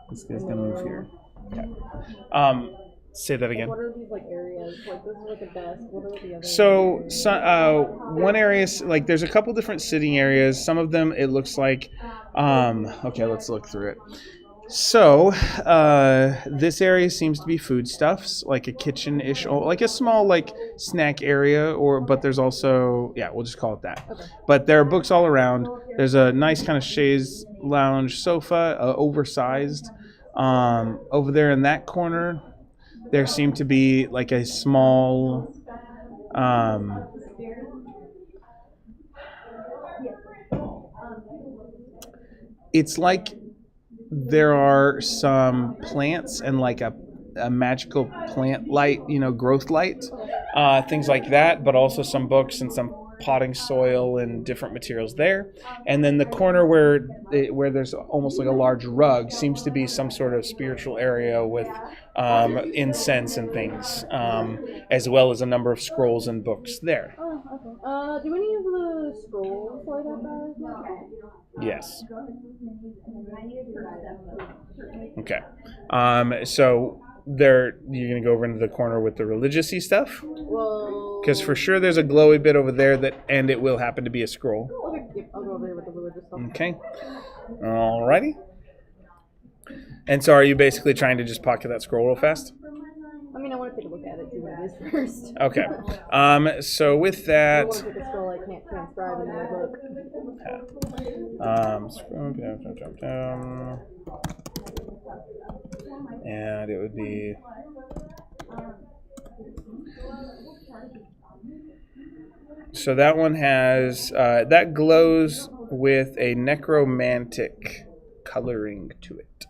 This guy's gonna move here. Okay. Say that again. What are these like areas? Like this is like a desk. What are the other? So one area, like there's a couple different sitting areas. Some of them it looks like. Okay, let's look through it. So this area seems to be foodstuffs, like a kitchen-ish, like a small like snack area, but there's also we'll just call it that. Okay. But there are books all around. There's a nice kind of chaise lounge sofa, oversized. Over there in that corner, there seemed to be like a small. It's like there are some plants and like a magical plant light, growth light, things like that, but also some books and some potting soil and different materials there. And then the corner where there's almost like a large rug seems to be some sort of spiritual area with incense and things, as well as a number of scrolls and books there. Oh, okay. Do any of the scrolls light up as? Yes. Okay. So you're gonna go over into the corner with the religious-y stuff? Well, because for sure there's a glowy bit over there and it will happen to be a scroll. Okay, yep, I'll go over here with the religious stuff. Okay. Alrighty. And so are you basically trying to just pocket that scroll real fast? I mean, I want to take a look at it, see what it is first. Okay. So with that... I want to take a scroll I can't transcribe in my book. Scroll down. And it would be... So that one has... that glows with a necromantic coloring to it.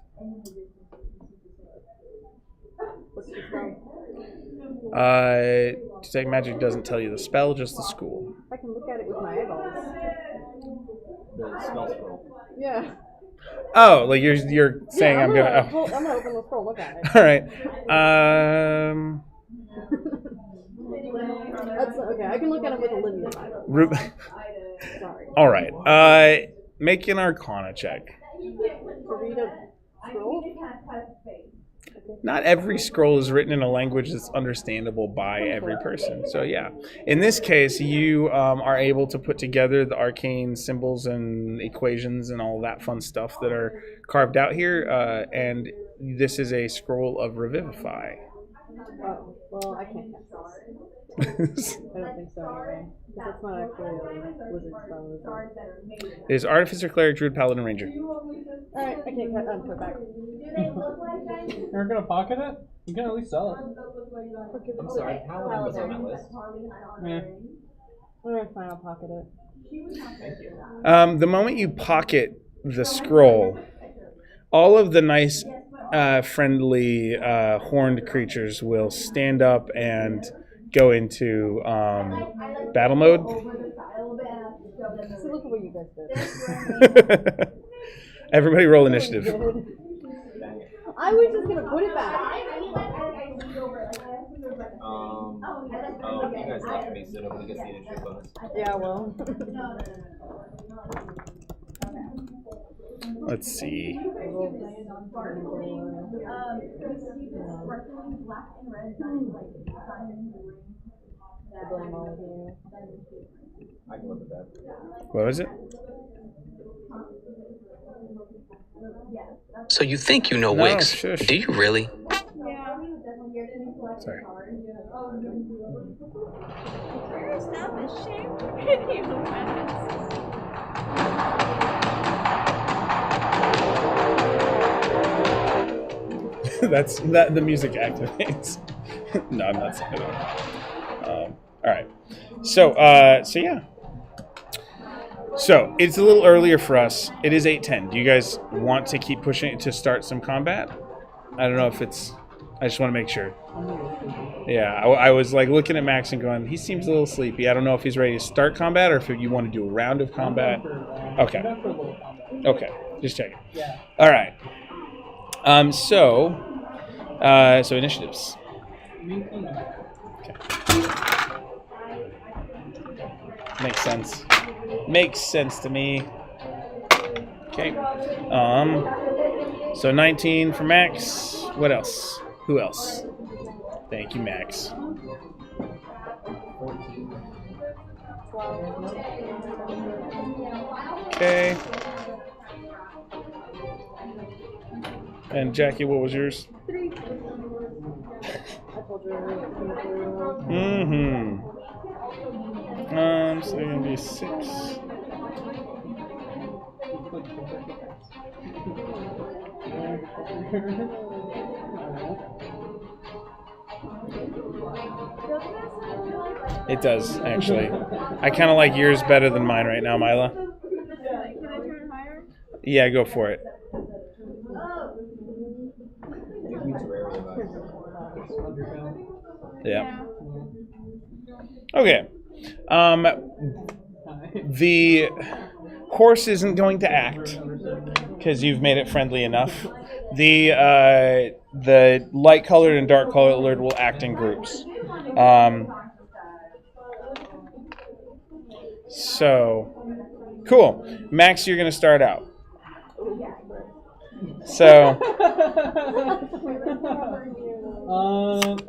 Detect magic doesn't tell you the spell, just the school. I can look at it with my eyeballs. The spell scroll. Yeah. Oh, like you're saying I'm gonna. I'm gonna open the scroll. Look at it. All right. That's okay. I can look at it with Olivia's eyes. Sorry. All right. Make an Arcana check. To read a scroll. Not every scroll is written in a language that's understandable by every person. So yeah, in this case, you are able to put together the arcane symbols and equations and all that fun stuff that are carved out here. And this is a scroll of Revivify. Oh, well, I can't cast this. I don't think so anyway. Because that's not actually a wizard spell, is it? It is Artificer, Cleric, Druid, Paladin, Ranger. Alright, I can't put it back. You're gonna pocket it? You can at least sell it. I'm sorry, Paladin was on my list. Alright, fine, I'll pocket it. Thank you. The moment you pocket the scroll, all of the nice, friendly, horned creatures will stand up and go into battle mode. So look at what you guys did. Everybody roll initiative. I was just gonna put it back. You guys left me, so nobody gets the initiative bonus. Yeah, well. Let's see. I blame all of you. I can look at that. What was it? So you think you know No, Wix? shush. Do you really? Sorry. Your stuff is shaped pretty That's that. The music activates. No, I'm not saying that. All right. So yeah. So it's a little earlier for us. It is 8:10. Do you guys want to keep pushing it to start some combat? I don't know if it's. I just want to make sure. Yeah, I was like looking at Max and going, he seems a little sleepy. I don't know if he's ready to start combat or if you want to do a round of combat. Okay. Okay. Just checking. Yeah. All right. So initiatives. Okay. Makes sense. Makes sense to me. Okay. So 19 for Max. What else? Who else? Thank you, Max. 12. Okay. And Jackie, what was yours? 3. I told you. Mm-hmm. So they're gonna be 6. It does, actually. I kind of like yours better than mine right now, Mila. Can I turn higher? Yeah, go for it. Give me Terraria vibes. Yeah. Okay. The horse isn't going to act because you've made it friendly enough. The light colored and dark colored will act in groups. So cool. Max, you're going to start out. So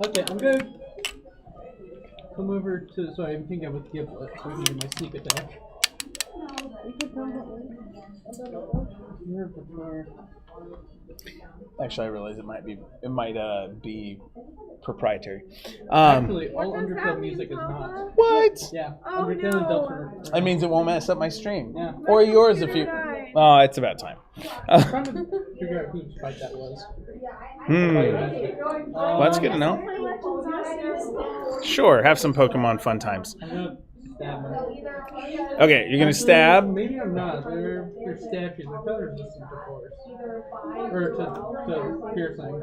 okay, I'm gonna come over to so I think I would give so I can do my sneak attack. actually, I realize it might be proprietary. Actually, all Undertale music is not. What? Yeah, Oh, Undertale and no. Delta. That means it won't mess up my stream. Yeah. Or yours if you. Oh, it's about time. I'm trying to figure out whose fight that was. Well, that's good to know. Sure, have some Pokemon fun times. I'm gonna stab her. Okay, you're gonna Actually, stab. Maybe I'm not. They're statues. I thought they're resistant to force. Or to piercing.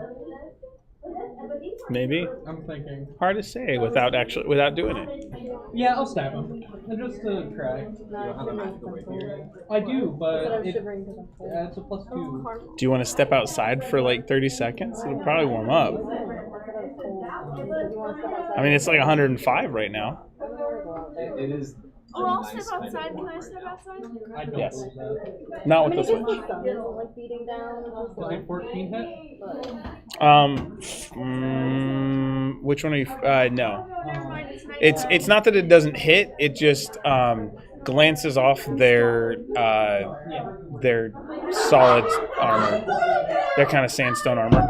Maybe. I'm thinking. Hard to say without doing it. Yeah, I'll stab him. Just to try. You don't have a magical way here. I do, but I'm it, shivering because I'm cold. yeah, it's a +2. Do you want to step outside for like 30 seconds? It'll probably warm up. I mean, it's like 105 right now. It is. Oh, I'll step outside. Can I step outside? I don't Yes. believe that. Not I with mean, the I guess switch. the sun isn't like beating down. It's just Does like, a 14 hit? Which one are you? No. Never mind. It's night. It's not that it doesn't hit. It just glances off their solid armor, their kind of sandstone armor.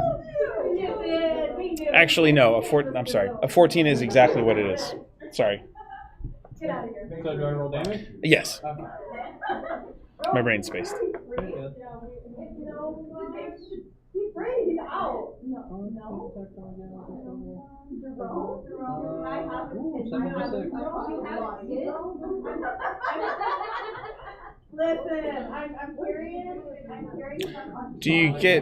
Actually, no. I'm sorry. A 14 is exactly what it is. Sorry. So do I roll damage? Yes. Okay. My brain's spaced. Pretty good. He's ready. He's out. Ooh, 76. Listen, I'm curious. Do you get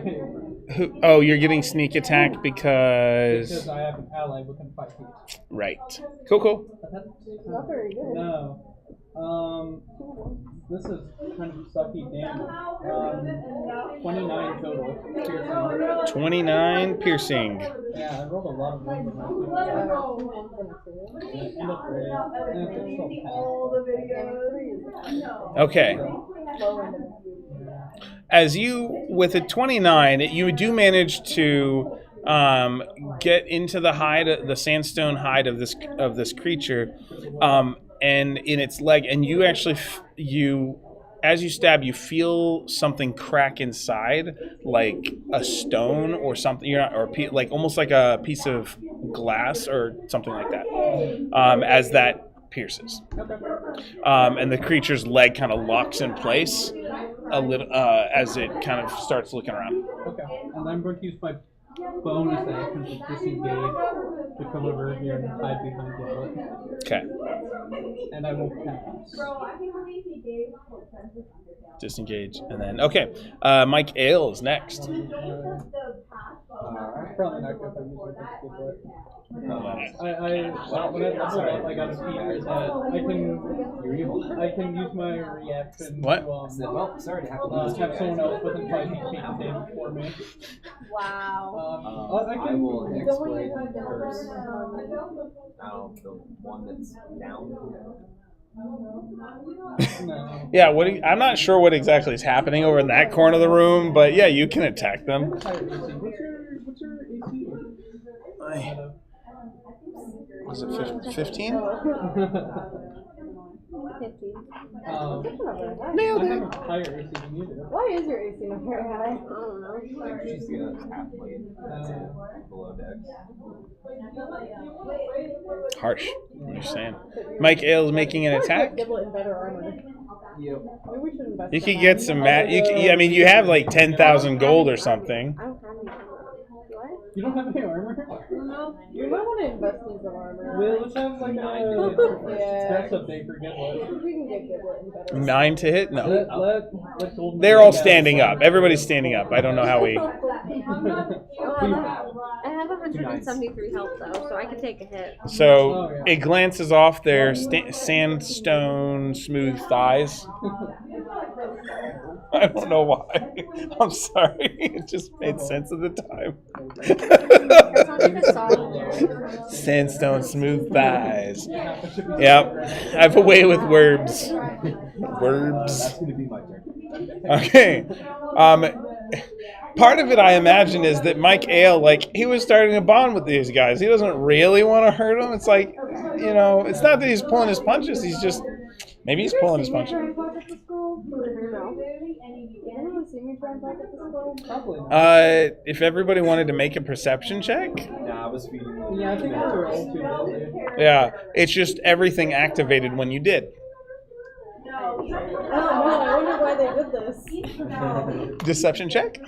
who? Oh, you're getting sneak attack Because because I have an ally within 5 feet. right. Cool. not very good. No. This is kind of sucky damage. 29 total. Piercing. 29 piercing. Yeah, I rolled a lot of them. And a 3. And it's still Okay. As you, with a 29, you do manage to get into the hide, the sandstone hide of this creature, and in its leg, and you actually as you stab, you feel something crack inside, like a stone or something. You're not, or like almost like a piece of glass or something like that as that pierces. And the creature's leg kind of locks in place a little as it kind of starts looking around. Okay. And I'm going to use my bonus action to disengage to come over here and hide behind Giblet. Okay. And I will pass. Disengage, and then okay. Mike Ale is next. Probably not good for using Giblet. When I leveled up, I got a feature that I can use my reaction What? to Well, sorry to have to have someone else within 5 feet take the damage for me. Wow. I I can will Don't explain worry about first. that. The one that's down. no. Yeah, I'm not sure what exactly is happening over in that corner of the room, but yeah, you can attack them. Higher AC. What's your AC? Was it 15? 15. Nailed I it. have a higher AC than you do. Why is your AC not very high? I don't know. She's gonna athlete below decks. Harsh. I'm just saying. Mike Ale is making an attack. Giblet in better armor. Yep. Maybe we should invest You in could that. get some I mean, you have like 10,000 gold or something. I don't have any. What? You don't have any armor? No. You might want to invest in some armor. Let's have like Yeah. that's a big for Giblet. We can get Giblet in better armor. 9 to hit? No. Let Golden They're all Knight standing have up. Everybody's standing up. I don't know how we. I have 173 health though, so I can take a hit. So it glances off their sandstone smooth thighs. I don't know why. I'm sorry. It just made sense at the time. That's not even solid. Sandstone smooth thighs. Yep. I have a way with words. Words. That's gonna be my turn. Okay. Part of it, I imagine, is that Mike Ale, like, he was starting a bond with these guys. He doesn't really want to hurt them. It's like, you know, it's not that he's pulling his punches. He's just, maybe he's pulling his punches. No. If everybody wanted to make a perception check, Nah, I was feeding them. Yeah, I think that's all too busy. yeah, it's just everything activated when you did. Oh no, I wonder why they did this. Deception check?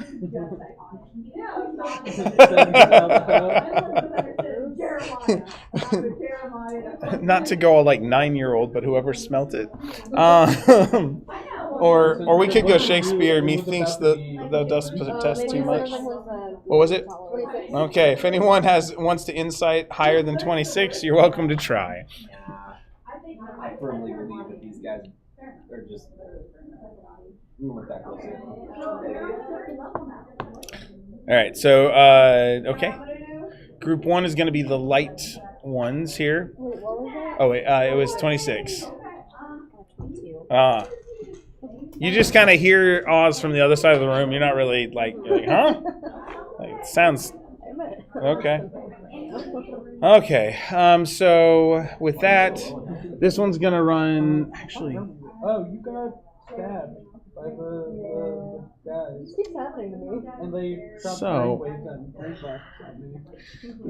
Not to go all like 9-year-old, but whoever smelt it. Or we could go Shakespeare. Methinks the dust test too much. What was it? Okay, if anyone wants to insight higher than 26, you're welcome to try. I firmly believe that these guys are just. We weren't that close in. All right, so okay. Group 1 is going to be the light ones here. Oh wait, it was 26. You just kind of hear Oz from the other side of the room. You're not really like, huh? Like, it sounds okay. Okay. So with that, this one's gonna run. Actually, Oh, you got stabbed by the guys. This keeps happening to me. And they dropped So- waves and blasts at me.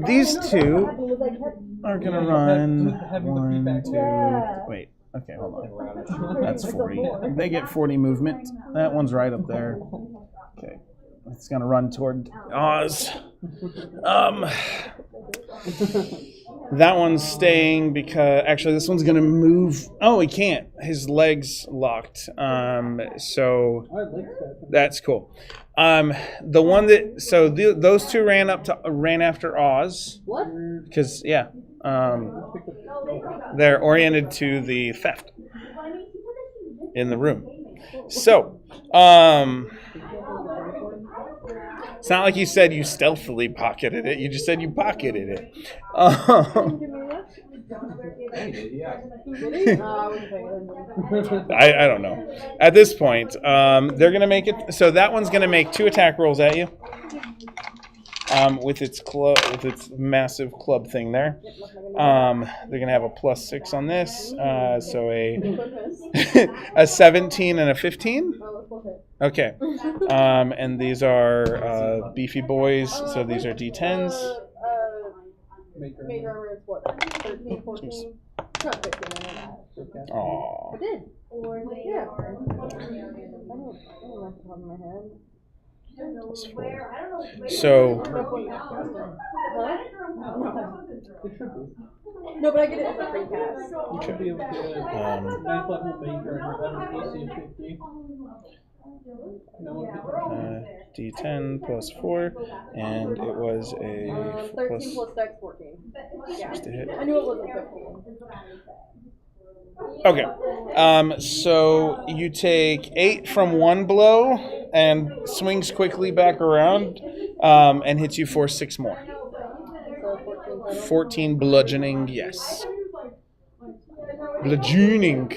these two Was I kept are gonna Yeah, run. having the 1, feedback. 2. Yeah. Wait. Okay, hold on. That's 40. They get 40 movement. That one's right up there. Okay. It's gonna run toward Oz. That one's staying because actually this one's gonna move. Oh, he can't. His legs locked. So I like that. that's cool. The one that those two ran after Oz what? because they're oriented to the theft in the room. So, it's not like you said you stealthily pocketed it. You just said you pocketed it. I don't know. At this point, they're gonna make it. So that one's gonna make 2 attack rolls at you. With its massive club thing there. They're gonna have a +6 on this. So a 17 and a 15. Okay. And these are beefy boys. So these are D10s. Mage Mage armor. armor is what? 13, 14? Not 15, I know that. Aw. I did. Yeah. I don't know off the top of my head. So, Huh? It should be. No, but I get it as a free cast. You should be able to get 9th level Mage armor at an AC of 50. No one D10 plus 4, and it was a 13 plus plus dex 14. Yeah. 6 to hit. I knew it wasn't 15. Okay. So you take 8 from one blow and swings quickly back around and hits you for 6 more. So 14 bludgeoning, yes. Bludgeoning.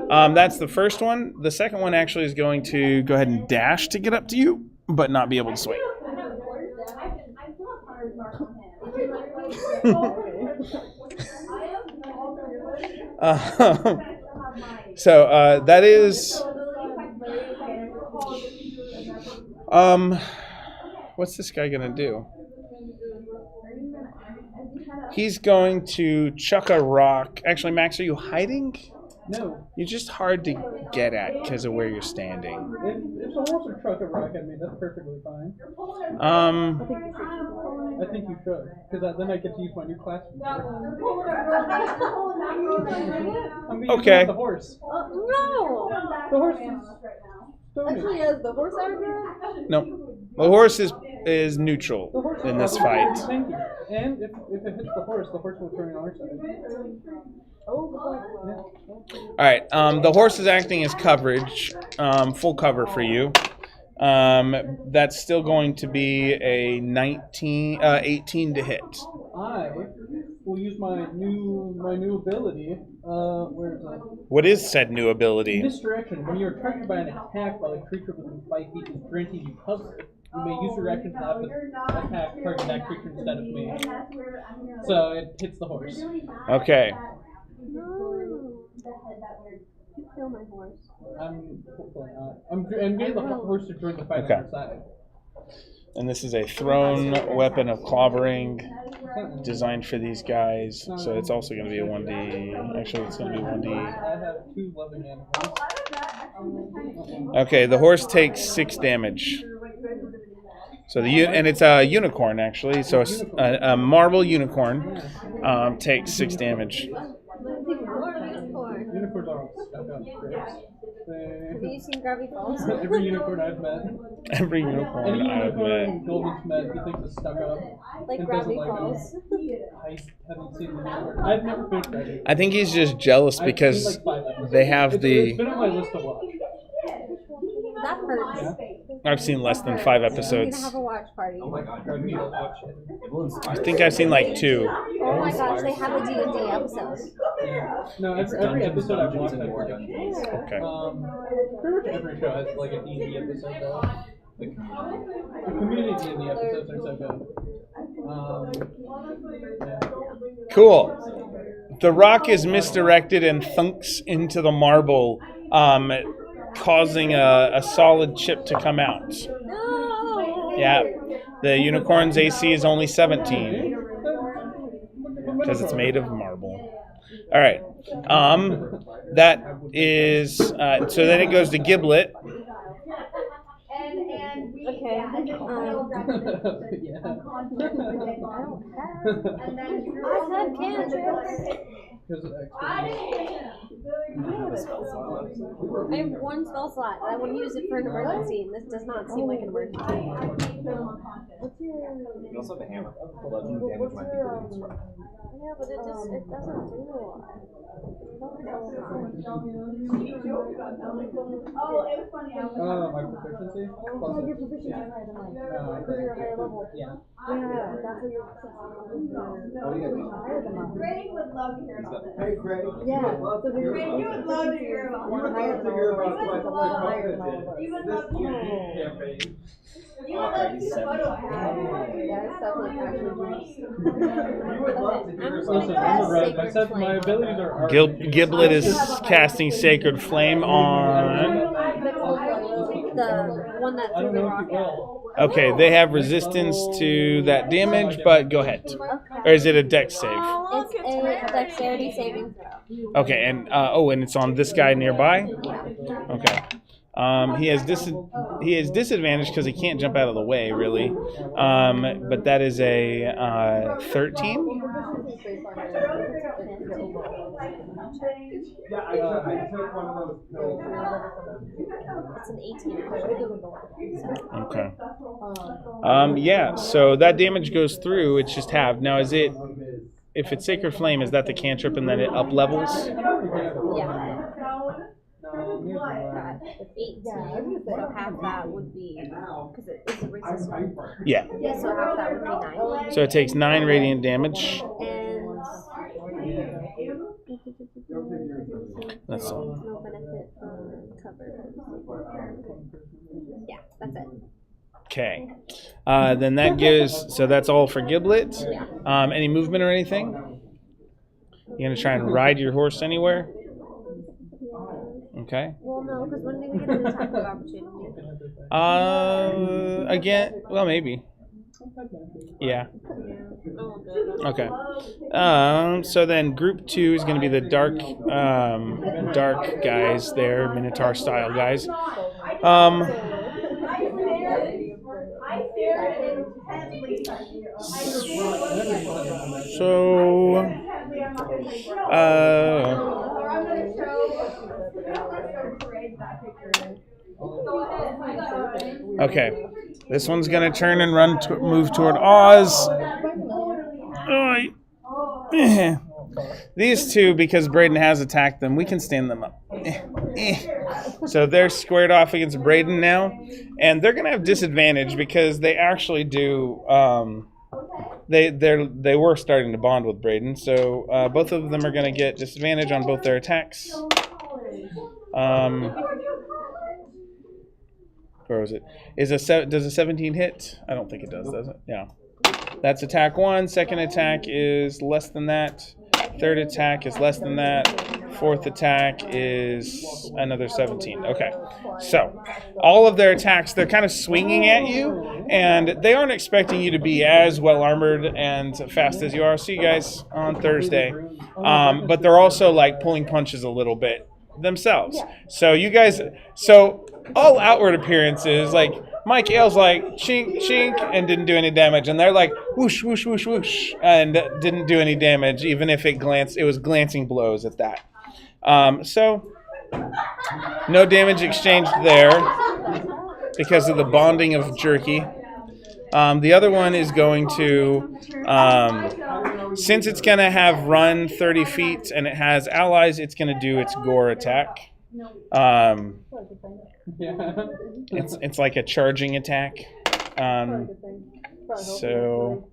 That's the first one. The second one actually is going to go ahead and dash to get up to you, but not be able to swing. So that is what's this guy gonna do? He's going to chuck a rock. Actually, Max, are you hiding? No. You're just hard to get at because of where you're standing. If the horse would truck a rock at me, that's perfectly fine. I think you should, because then I get to use my new class. I'm gonna Okay. use the horse. No! The horse is stony. Actually, as the horse aggro? No, the horse is neutral The horse is in this probably fight. tanky. And if it hits the horse will turn on our side. Oh, Yeah. All right. The horse is acting as coverage, full cover for you. That's still going to be a 18 to hit. I will use my new ability. Where is it? What is said new ability? Misdirection. When you are targeted by an attack while a creature within 5 feet is granting you cover, you may use your action to have an attack target that creature instead of me. So it hits the horse. Okay. You kill my horse. I'm hopefully not. I'm getting the horse to join the fight Okay. on the side. And this is a thrown weapon of clobbering designed for these guys. So it's also going to be a 1d. Actually, it's going to be 1d. I have 2 loving animals. Okay, the horse takes 6 damage. So and it's a unicorn actually. So a marble unicorn takes 6 damage. Unicorns are all stuck on grapes. Have you seen Gravity Falls? Every unicorn I've met. Every Any unicorn I've unicorn met. Golden's met who thinks it's stuck up. Like and Gravity doesn't like Falls? I haven't seen the unicorn. I've never finished Gravity. I think he's just jealous I've because seen like 5 episodes. they have It's the. been on my list to watch. That hurts. Yeah. I've seen less than 5 We're gonna episodes. have a watch party. Oh my god, I need to watch it. it will inspire I think I've seen like 2. Oh my gosh, they have a D&D episode. No, It's every Dungeons, episode I've Dungeons, watched, and I've more watched. dungeons. Okay. Pretty much every show has like a D&D episode though. The community. The community D&D episodes are so good. Yeah. Cool. The rock is misdirected and thunks into the marble, causing a solid chip to come out. No! Yeah. The unicorn's AC is only 17 because it's made of marble. All right. That is so. Then it goes to Giblet. Okay. Yeah. I've had cantrips. Because of I have 1 spell slot. I want to use it for an emergency, and this does not seem like an emergency. You also have a hammer. Bludgeoning damage might be good against rock. Yeah, but it doesn't do a lot. Oh, my proficiency? Plus Your proficiency is higher than mine. No, Because you're a higher level. yeah. Yeah, that's how you're higher than mine. Greg would love to hear about this. Hey, Craig. Yeah, so then Greg, you would love to hear about You would this. love to hear about You would what love- higher You than all of us. would love to hear about this. You would Okay, love to see the 7. photo I have. Yeah, it's definitely actually You would love to hear I'm just about Listen, gonna I'm a cast rogue. My, Sacred my Flame. abilities are Giblet is casting Sacred Flame on. The one that threw the rock at. Okay, they have resistance to that damage, but go ahead. Or is it a dex save? It's a dexterity saving throw. Okay, and and it's on this guy nearby? Okay. He has disadvantage because he can't jump out of the way, really. But that is a 13. It's an 18. Okay. Yeah, so that damage goes through. It's just halved. Now, is it, if it's Sacred Flame, is that the cantrip and then it up levels? Yeah. 18. So half that would be, because it's a resistance. Yeah. Yeah, so half that would be 9. So it takes 9 radiant damage. And That's all. no benefit from cover. Yeah, that's it. Okay. Then that gives, so that's all for Giblet. Any movement or anything? You gonna try and ride your horse anywhere? Okay. Well, no, because when do we get an attack of opportunity? Again, well, maybe. Yeah. Okay. So then group 2 is going to be the dark guys there, Minotaur style guys. Okay, this one's gonna turn and move toward Oz. These two, because Braden has attacked them, we can stand them up. So they're squared off against Braden now, and they're gonna have disadvantage because they actually do. They were starting to bond with Braden, so both of them are gonna get disadvantage on both their attacks. Where was it? Does a 17 hit? I don't think it does it? Yeah. That's attack 1. Second attack is less than that. Third attack is less than that. Fourth attack is another 17. Okay. So all of their attacks, they're kind of swinging at you, and they aren't expecting you to be as well armored and fast as you are. See you guys on Thursday. But they're also like pulling punches a little bit themselves. So you guys, all outward appearances, like Mike Ailes like chink chink and didn't do any damage, and they're like whoosh whoosh whoosh whoosh and didn't do any damage, even if it was glancing blows at that. So no damage exchanged there because of the bonding of Jerky. The other one is going to, since it's going to have run 30 feet and it has allies, it's going to do its gore attack. It's like a charging attack. So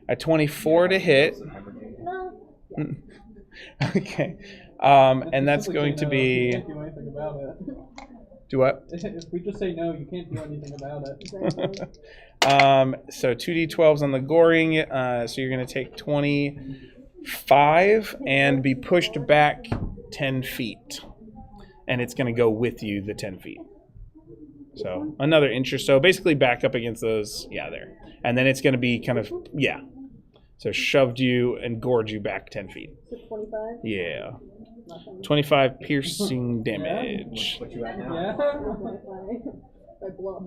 a 24 to hit. Okay. And that's going to be. You can't do anything about it. Do what? If we just say no, you can't do anything about it. So 2d12s on the goring. So you're going to take 25 and be pushed back 10 feet. And it's going to go with you the 10 feet. So another inch or so. Basically back up against those. Yeah, there. And then it's going to be kind of, yeah. So shoved you and gored you back 10 feet. So 25? Yeah. 25 piercing damage. What you at now? Yeah. I bluff.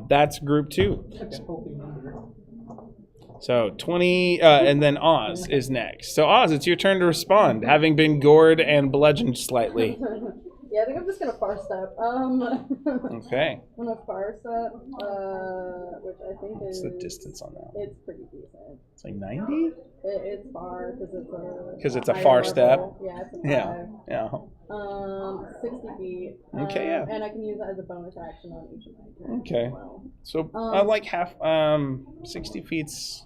That's group 2. So 20, and then Oz is next. So Oz, it's your turn to respond, having been gored and bludgeoned slightly. Yeah, I think I'm just gonna far step. Okay. I'm gonna far step, which I think What's is. the distance on that? It's pretty decent. It's like 90? It's far because Because it's a higher far level. step. Yeah, it's a 5. Yeah. 60 feet. Okay, yeah. And I can use that as a bonus action on each of my turns. Okay. As well. So I like 60 feet's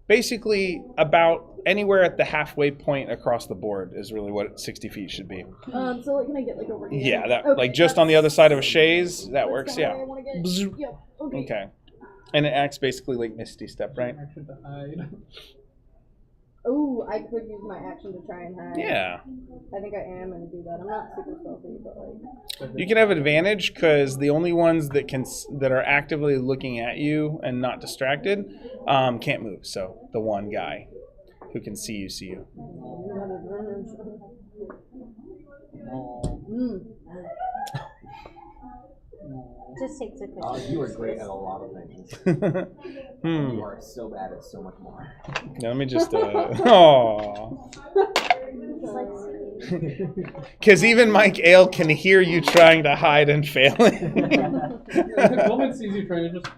basically about anywhere at the halfway point across the board is really what 60 feet should be. So like, can I get like over here? Yeah, that Okay, like just on the other side of a chaise, that that's works. kinda Yeah. where I wanna get. Bzz. Yep. Okay. Okay. And it acts basically like Misty Step, right? Action to hide. Ooh, I could use my action to try and hide. Yeah. I think I am gonna do that. I'm not super stealthy, but like. You can have advantage because the only ones that are actively looking at you and not distracted can't move. So the one guy who can see you. Just takes a Oh, picture. you are great at a lot of things. You are so bad at so much more. Now, let me just. Aww. Because even Mike Ale can hear you trying to hide and failing. Goldman sees you trying to just.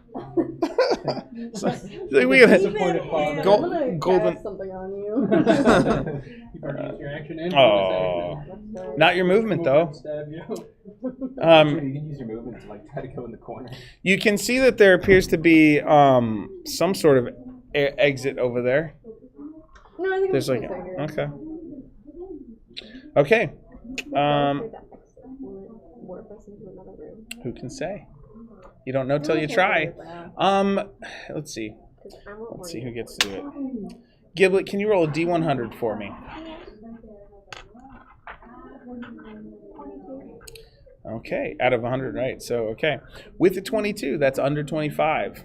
So we have Disappointed father. I'm gonna golden. cast something on you. You better use your action and Oh, not your movement though. Stab you. You can use your movement to like try to go in the corner. You can see that there appears to be some sort of exit over there. No, I think There's I'm like just gonna okay. Okay. Warp us into another room. Who can say? You don't know till you try. Let's see. Let's see who gets to do it. Giblet, can you roll a D100 for me? Okay, out of 100, right? So okay, with the 22, that's under 25.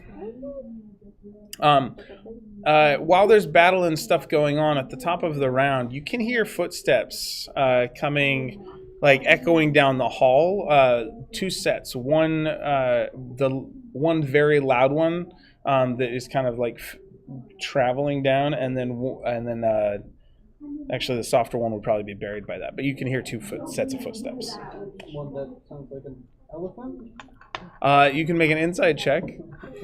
While there's battle and stuff going on at the top of the round, you can hear footsteps coming, like echoing down the hall. Two sets. One, the one very loud one that is kind of like traveling down, and then actually the softer one would probably be buried by that. But you can hear two sets of footsteps. One that sounds like an elephant. You can make an inside check.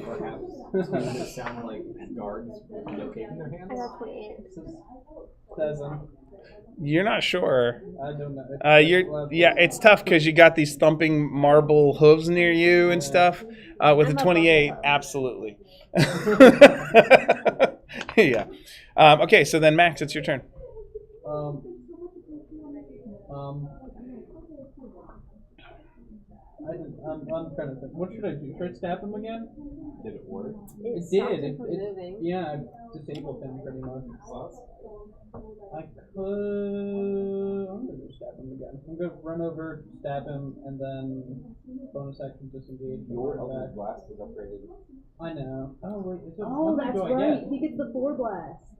Perhaps. Does it sound like guards with no cape in their hands? I got 28. Seven. You're not sure. I don't know. It's tough because you got these thumping marble hooves near you and stuff. With a 28, absolutely. Yeah. Okay, so then Max, it's your turn. I'm trying to think. What should I do? Should I stab him again? Did it work? It stopped did. him from moving. Yeah, I disabled him pretty much. I could. I'm gonna stab him again. I'm gonna run over, stab him, and then bonus action disengage. Your Eldritch Blast is upgraded. I know. Oh wait, is it, Oh, how many that's do I right. get? He gets the 4 blasts.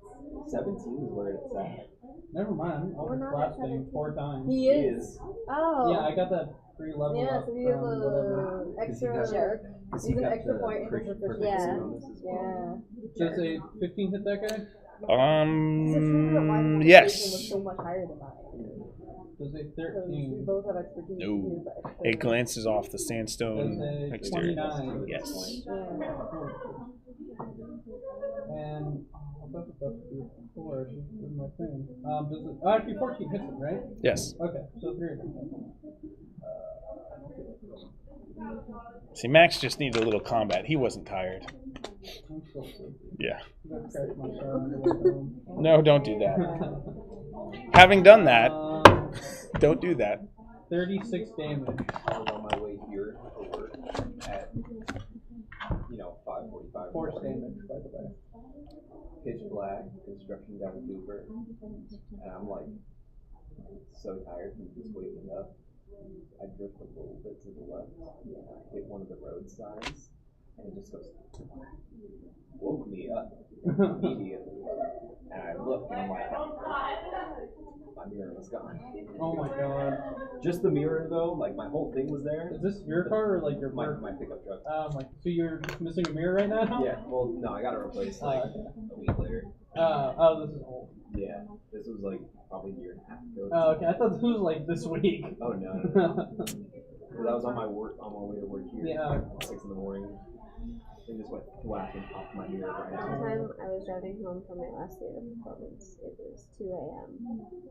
17 is where it's at. Never mind. I'll We're be not blasting at 4 times. He is. Oh. Yeah, I got that free level Yeah, up so he has from whatever. a extra. Because He's an extra point in his perfect proficiency. Yeah. bonus as well. Yeah. Does a 15 hit that guy? Yes. Was so much higher than mine. Does a We 13? both have expertise. No. He has the extra. It glances off the Does sandstone a exterior. 29? Yes. Yeah. And I was about to do 4 with my thing. Does it? Actually, 14 hits it, right? Yes. Okay, so 3 of them. See, Max just needs a little combat. He wasn't tired. I'm still sleepy. Yeah. I'm gonna crash my car on the way home. No, don't do that. Having done that, don't do that. 36 damage. I was on my way here to work at, 5:45. Force damage, by the way. Pitch black, construction down in Hoover. And I'm like so tired from just waking up. I drift a little bit to the left and I hit one of the road signs and it just goes woke me up immediately. And I look and I'm like, my mirror was gone. Oh my god. Just the mirror though, like my whole thing was there. Is this your car or like your My work? pickup truck. So you're just missing a mirror right now? Yeah, well no, I got it replaced like a week later. This is old. Yeah, this was like probably a year and a half ago. Oh, okay. I thought this was like this week. Oh no. Because I was on my way to work here at 6 in the morning. And just went whacking off my mirror right One now. time I was driving home from my last day of performance. It was 2 a.m.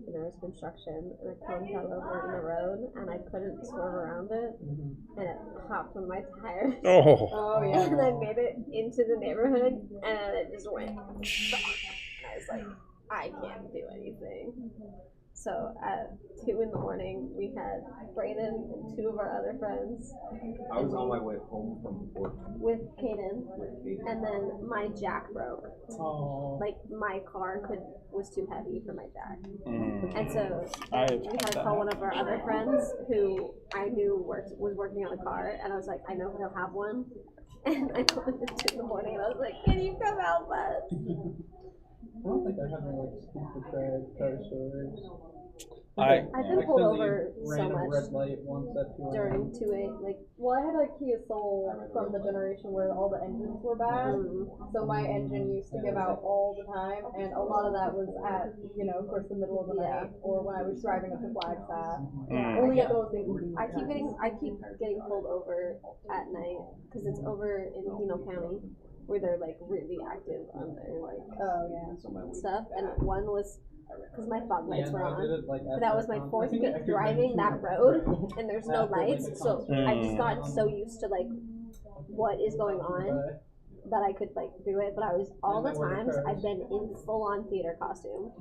and there was construction and a cone fell over in the road and I couldn't swerve around it and it popped on my tires. Oh. Oh yeah. And I made it into the neighborhood and it just went. And I was like, I can't do anything. So at 2 in the morning, we had Brayden and 2 of our other friends. I was on my way home from work With Kaden. with Katie. And then my jack broke. Oh. Like my car was too heavy for my jack. Mm. And so we had to call one of our other friends who I knew was working on a car, and I was like, I know he'll have one. And I called him at 2 in the morning, and I was like, can you come help us? I don't think I have any like super bad car stories. I've been pulled accidentally over so ran a much red light once at 2 during 2 like Well, I had a Kia Soul from the generation where all the engines were bad, so my engine used to give out all the time, and a lot of that was at, of course, the middle of the night, or when I was driving up to Flagstaff. Only at those things. I keep getting pulled over at night because it's over in Pinal County where they're like really active on their like stuff, and one was because my fog lights were on. But that was my 4th week driving that road, and there's no lights, so I just got so used to like what is going on that I could like do it. But all the times I've been in full on theater costume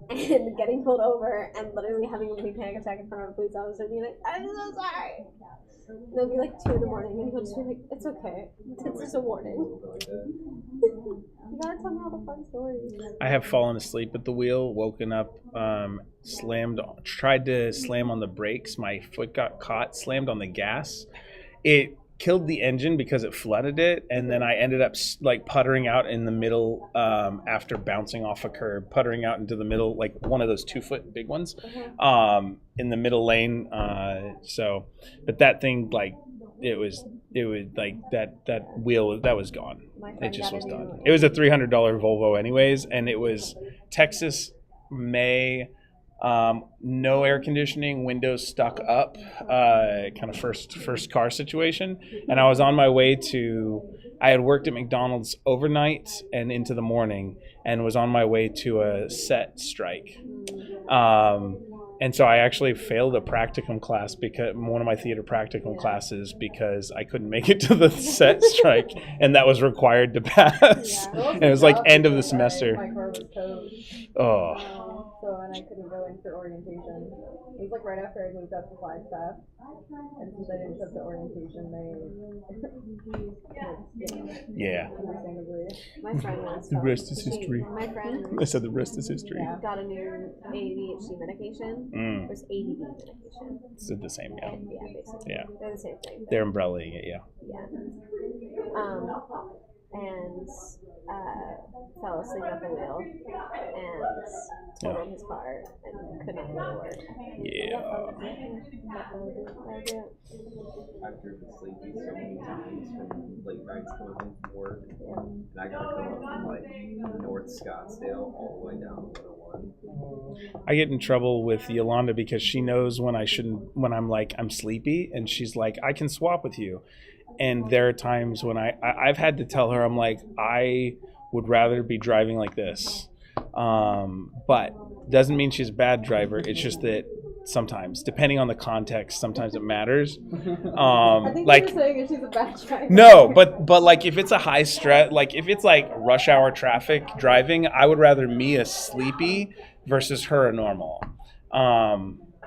and getting pulled over and literally having a mini panic attack in front of a police officer, being like, I'm so sorry. They'll be like 2 in the morning, and he'll just be like, it's okay. It's just a warning. You gotta tell me all the fun stories. I have fallen asleep at the wheel, woken up, tried to slam on the brakes. My foot got caught, slammed on the gas. It killed the engine because it flooded it, and then I ended up like puttering out in the middle after bouncing off a curb, puttering out into the middle, like one of those 2-foot big ones, in the middle lane. But that thing, like, it was like that wheel that was gone. It just was done. It was a $300 Volvo anyways, and it was Texas, May. No air conditioning, windows stuck up, kind of first car situation. And I was on my way I had worked at McDonald's overnight and into the morning, and was on my way to a set strike. And so I actually failed a practicum class, because one of my theater practicum classes, because I couldn't make it to the set strike, and that was required to pass. And it was like end of the semester. My car was towed. Oh. And I couldn't go in for orientation. It was like right after I moved up to Flagstaff, and since I didn't show up to orientation, Yeah. Understandably. My friend was The rest is history. My friend I said the rest is history. got a new ADHD medication. It was ADD medication. It's the same, yeah. Yeah, basically. Yeah. They're the same thing. They're umbrellaing it, yeah. Yeah. And fell asleep at the wheel and totaled his car and could not go to work. Yeah. I've driven sleepy so many times from late nights coming home from work, and I gotta come up from like North Scottsdale all the way down to 101. I get in trouble with Yolanda because she knows when I'm like, I'm sleepy, and she's like, I can swap with you. And there are times when I've had to tell her, I'm like, I would rather be driving like this. But doesn't mean she's a bad driver. It's just that sometimes, depending on the context, sometimes it matters. I think like, you're saying that she's a bad driver. no, but like if it's a high stress, like if it's like rush hour traffic driving, I would rather me a sleepy versus her a normal.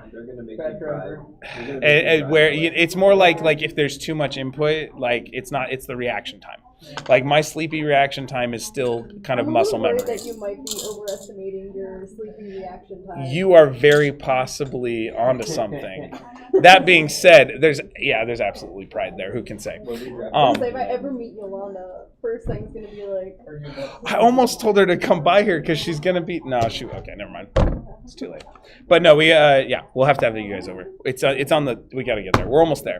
They're gonna make Bad you driver. drive. And where it's more like if there's too much input, like it's the reaction time. Like my sleepy reaction time is still kind of I'm muscle a little memory. worried that you might be overestimating your sleepy reaction time. You are very possibly onto something. That being said, there's absolutely pride there. Who can say? If I ever meet Yolanda, first thing's gonna be like, I almost told her to come by here because she's gonna be. No, shoot. Okay, never mind. It's too late. But no, we'll have to have you guys over. It's on the. We gotta get there. We're almost there.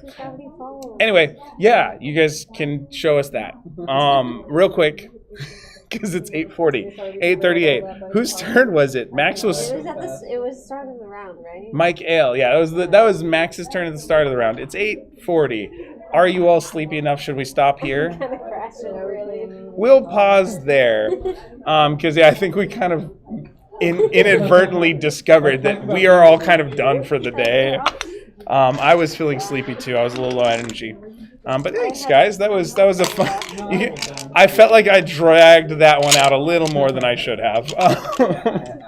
Anyway, yeah, you guys can show us that. Real quick, because it's 8:40, 8:38. Whose turn was it? Max was. It was start of the round, right? Mike Ale. Yeah, that was Max's turn at the start of the round. It's 8:40. Are you all sleepy enough? Should we stop here? Kind of crashing, really. We'll pause there, because I think we kind of inadvertently discovered that we are all kind of done for the day. I was feeling sleepy too. I was a little low energy. But thanks, guys. That was a fun. I felt like I dragged that one out a little more than I should have. Had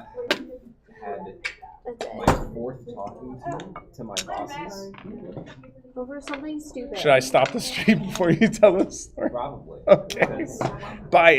to my bosses, Over something stupid. Should I stop the stream before you tell this story? probably. Okay. Because Bye.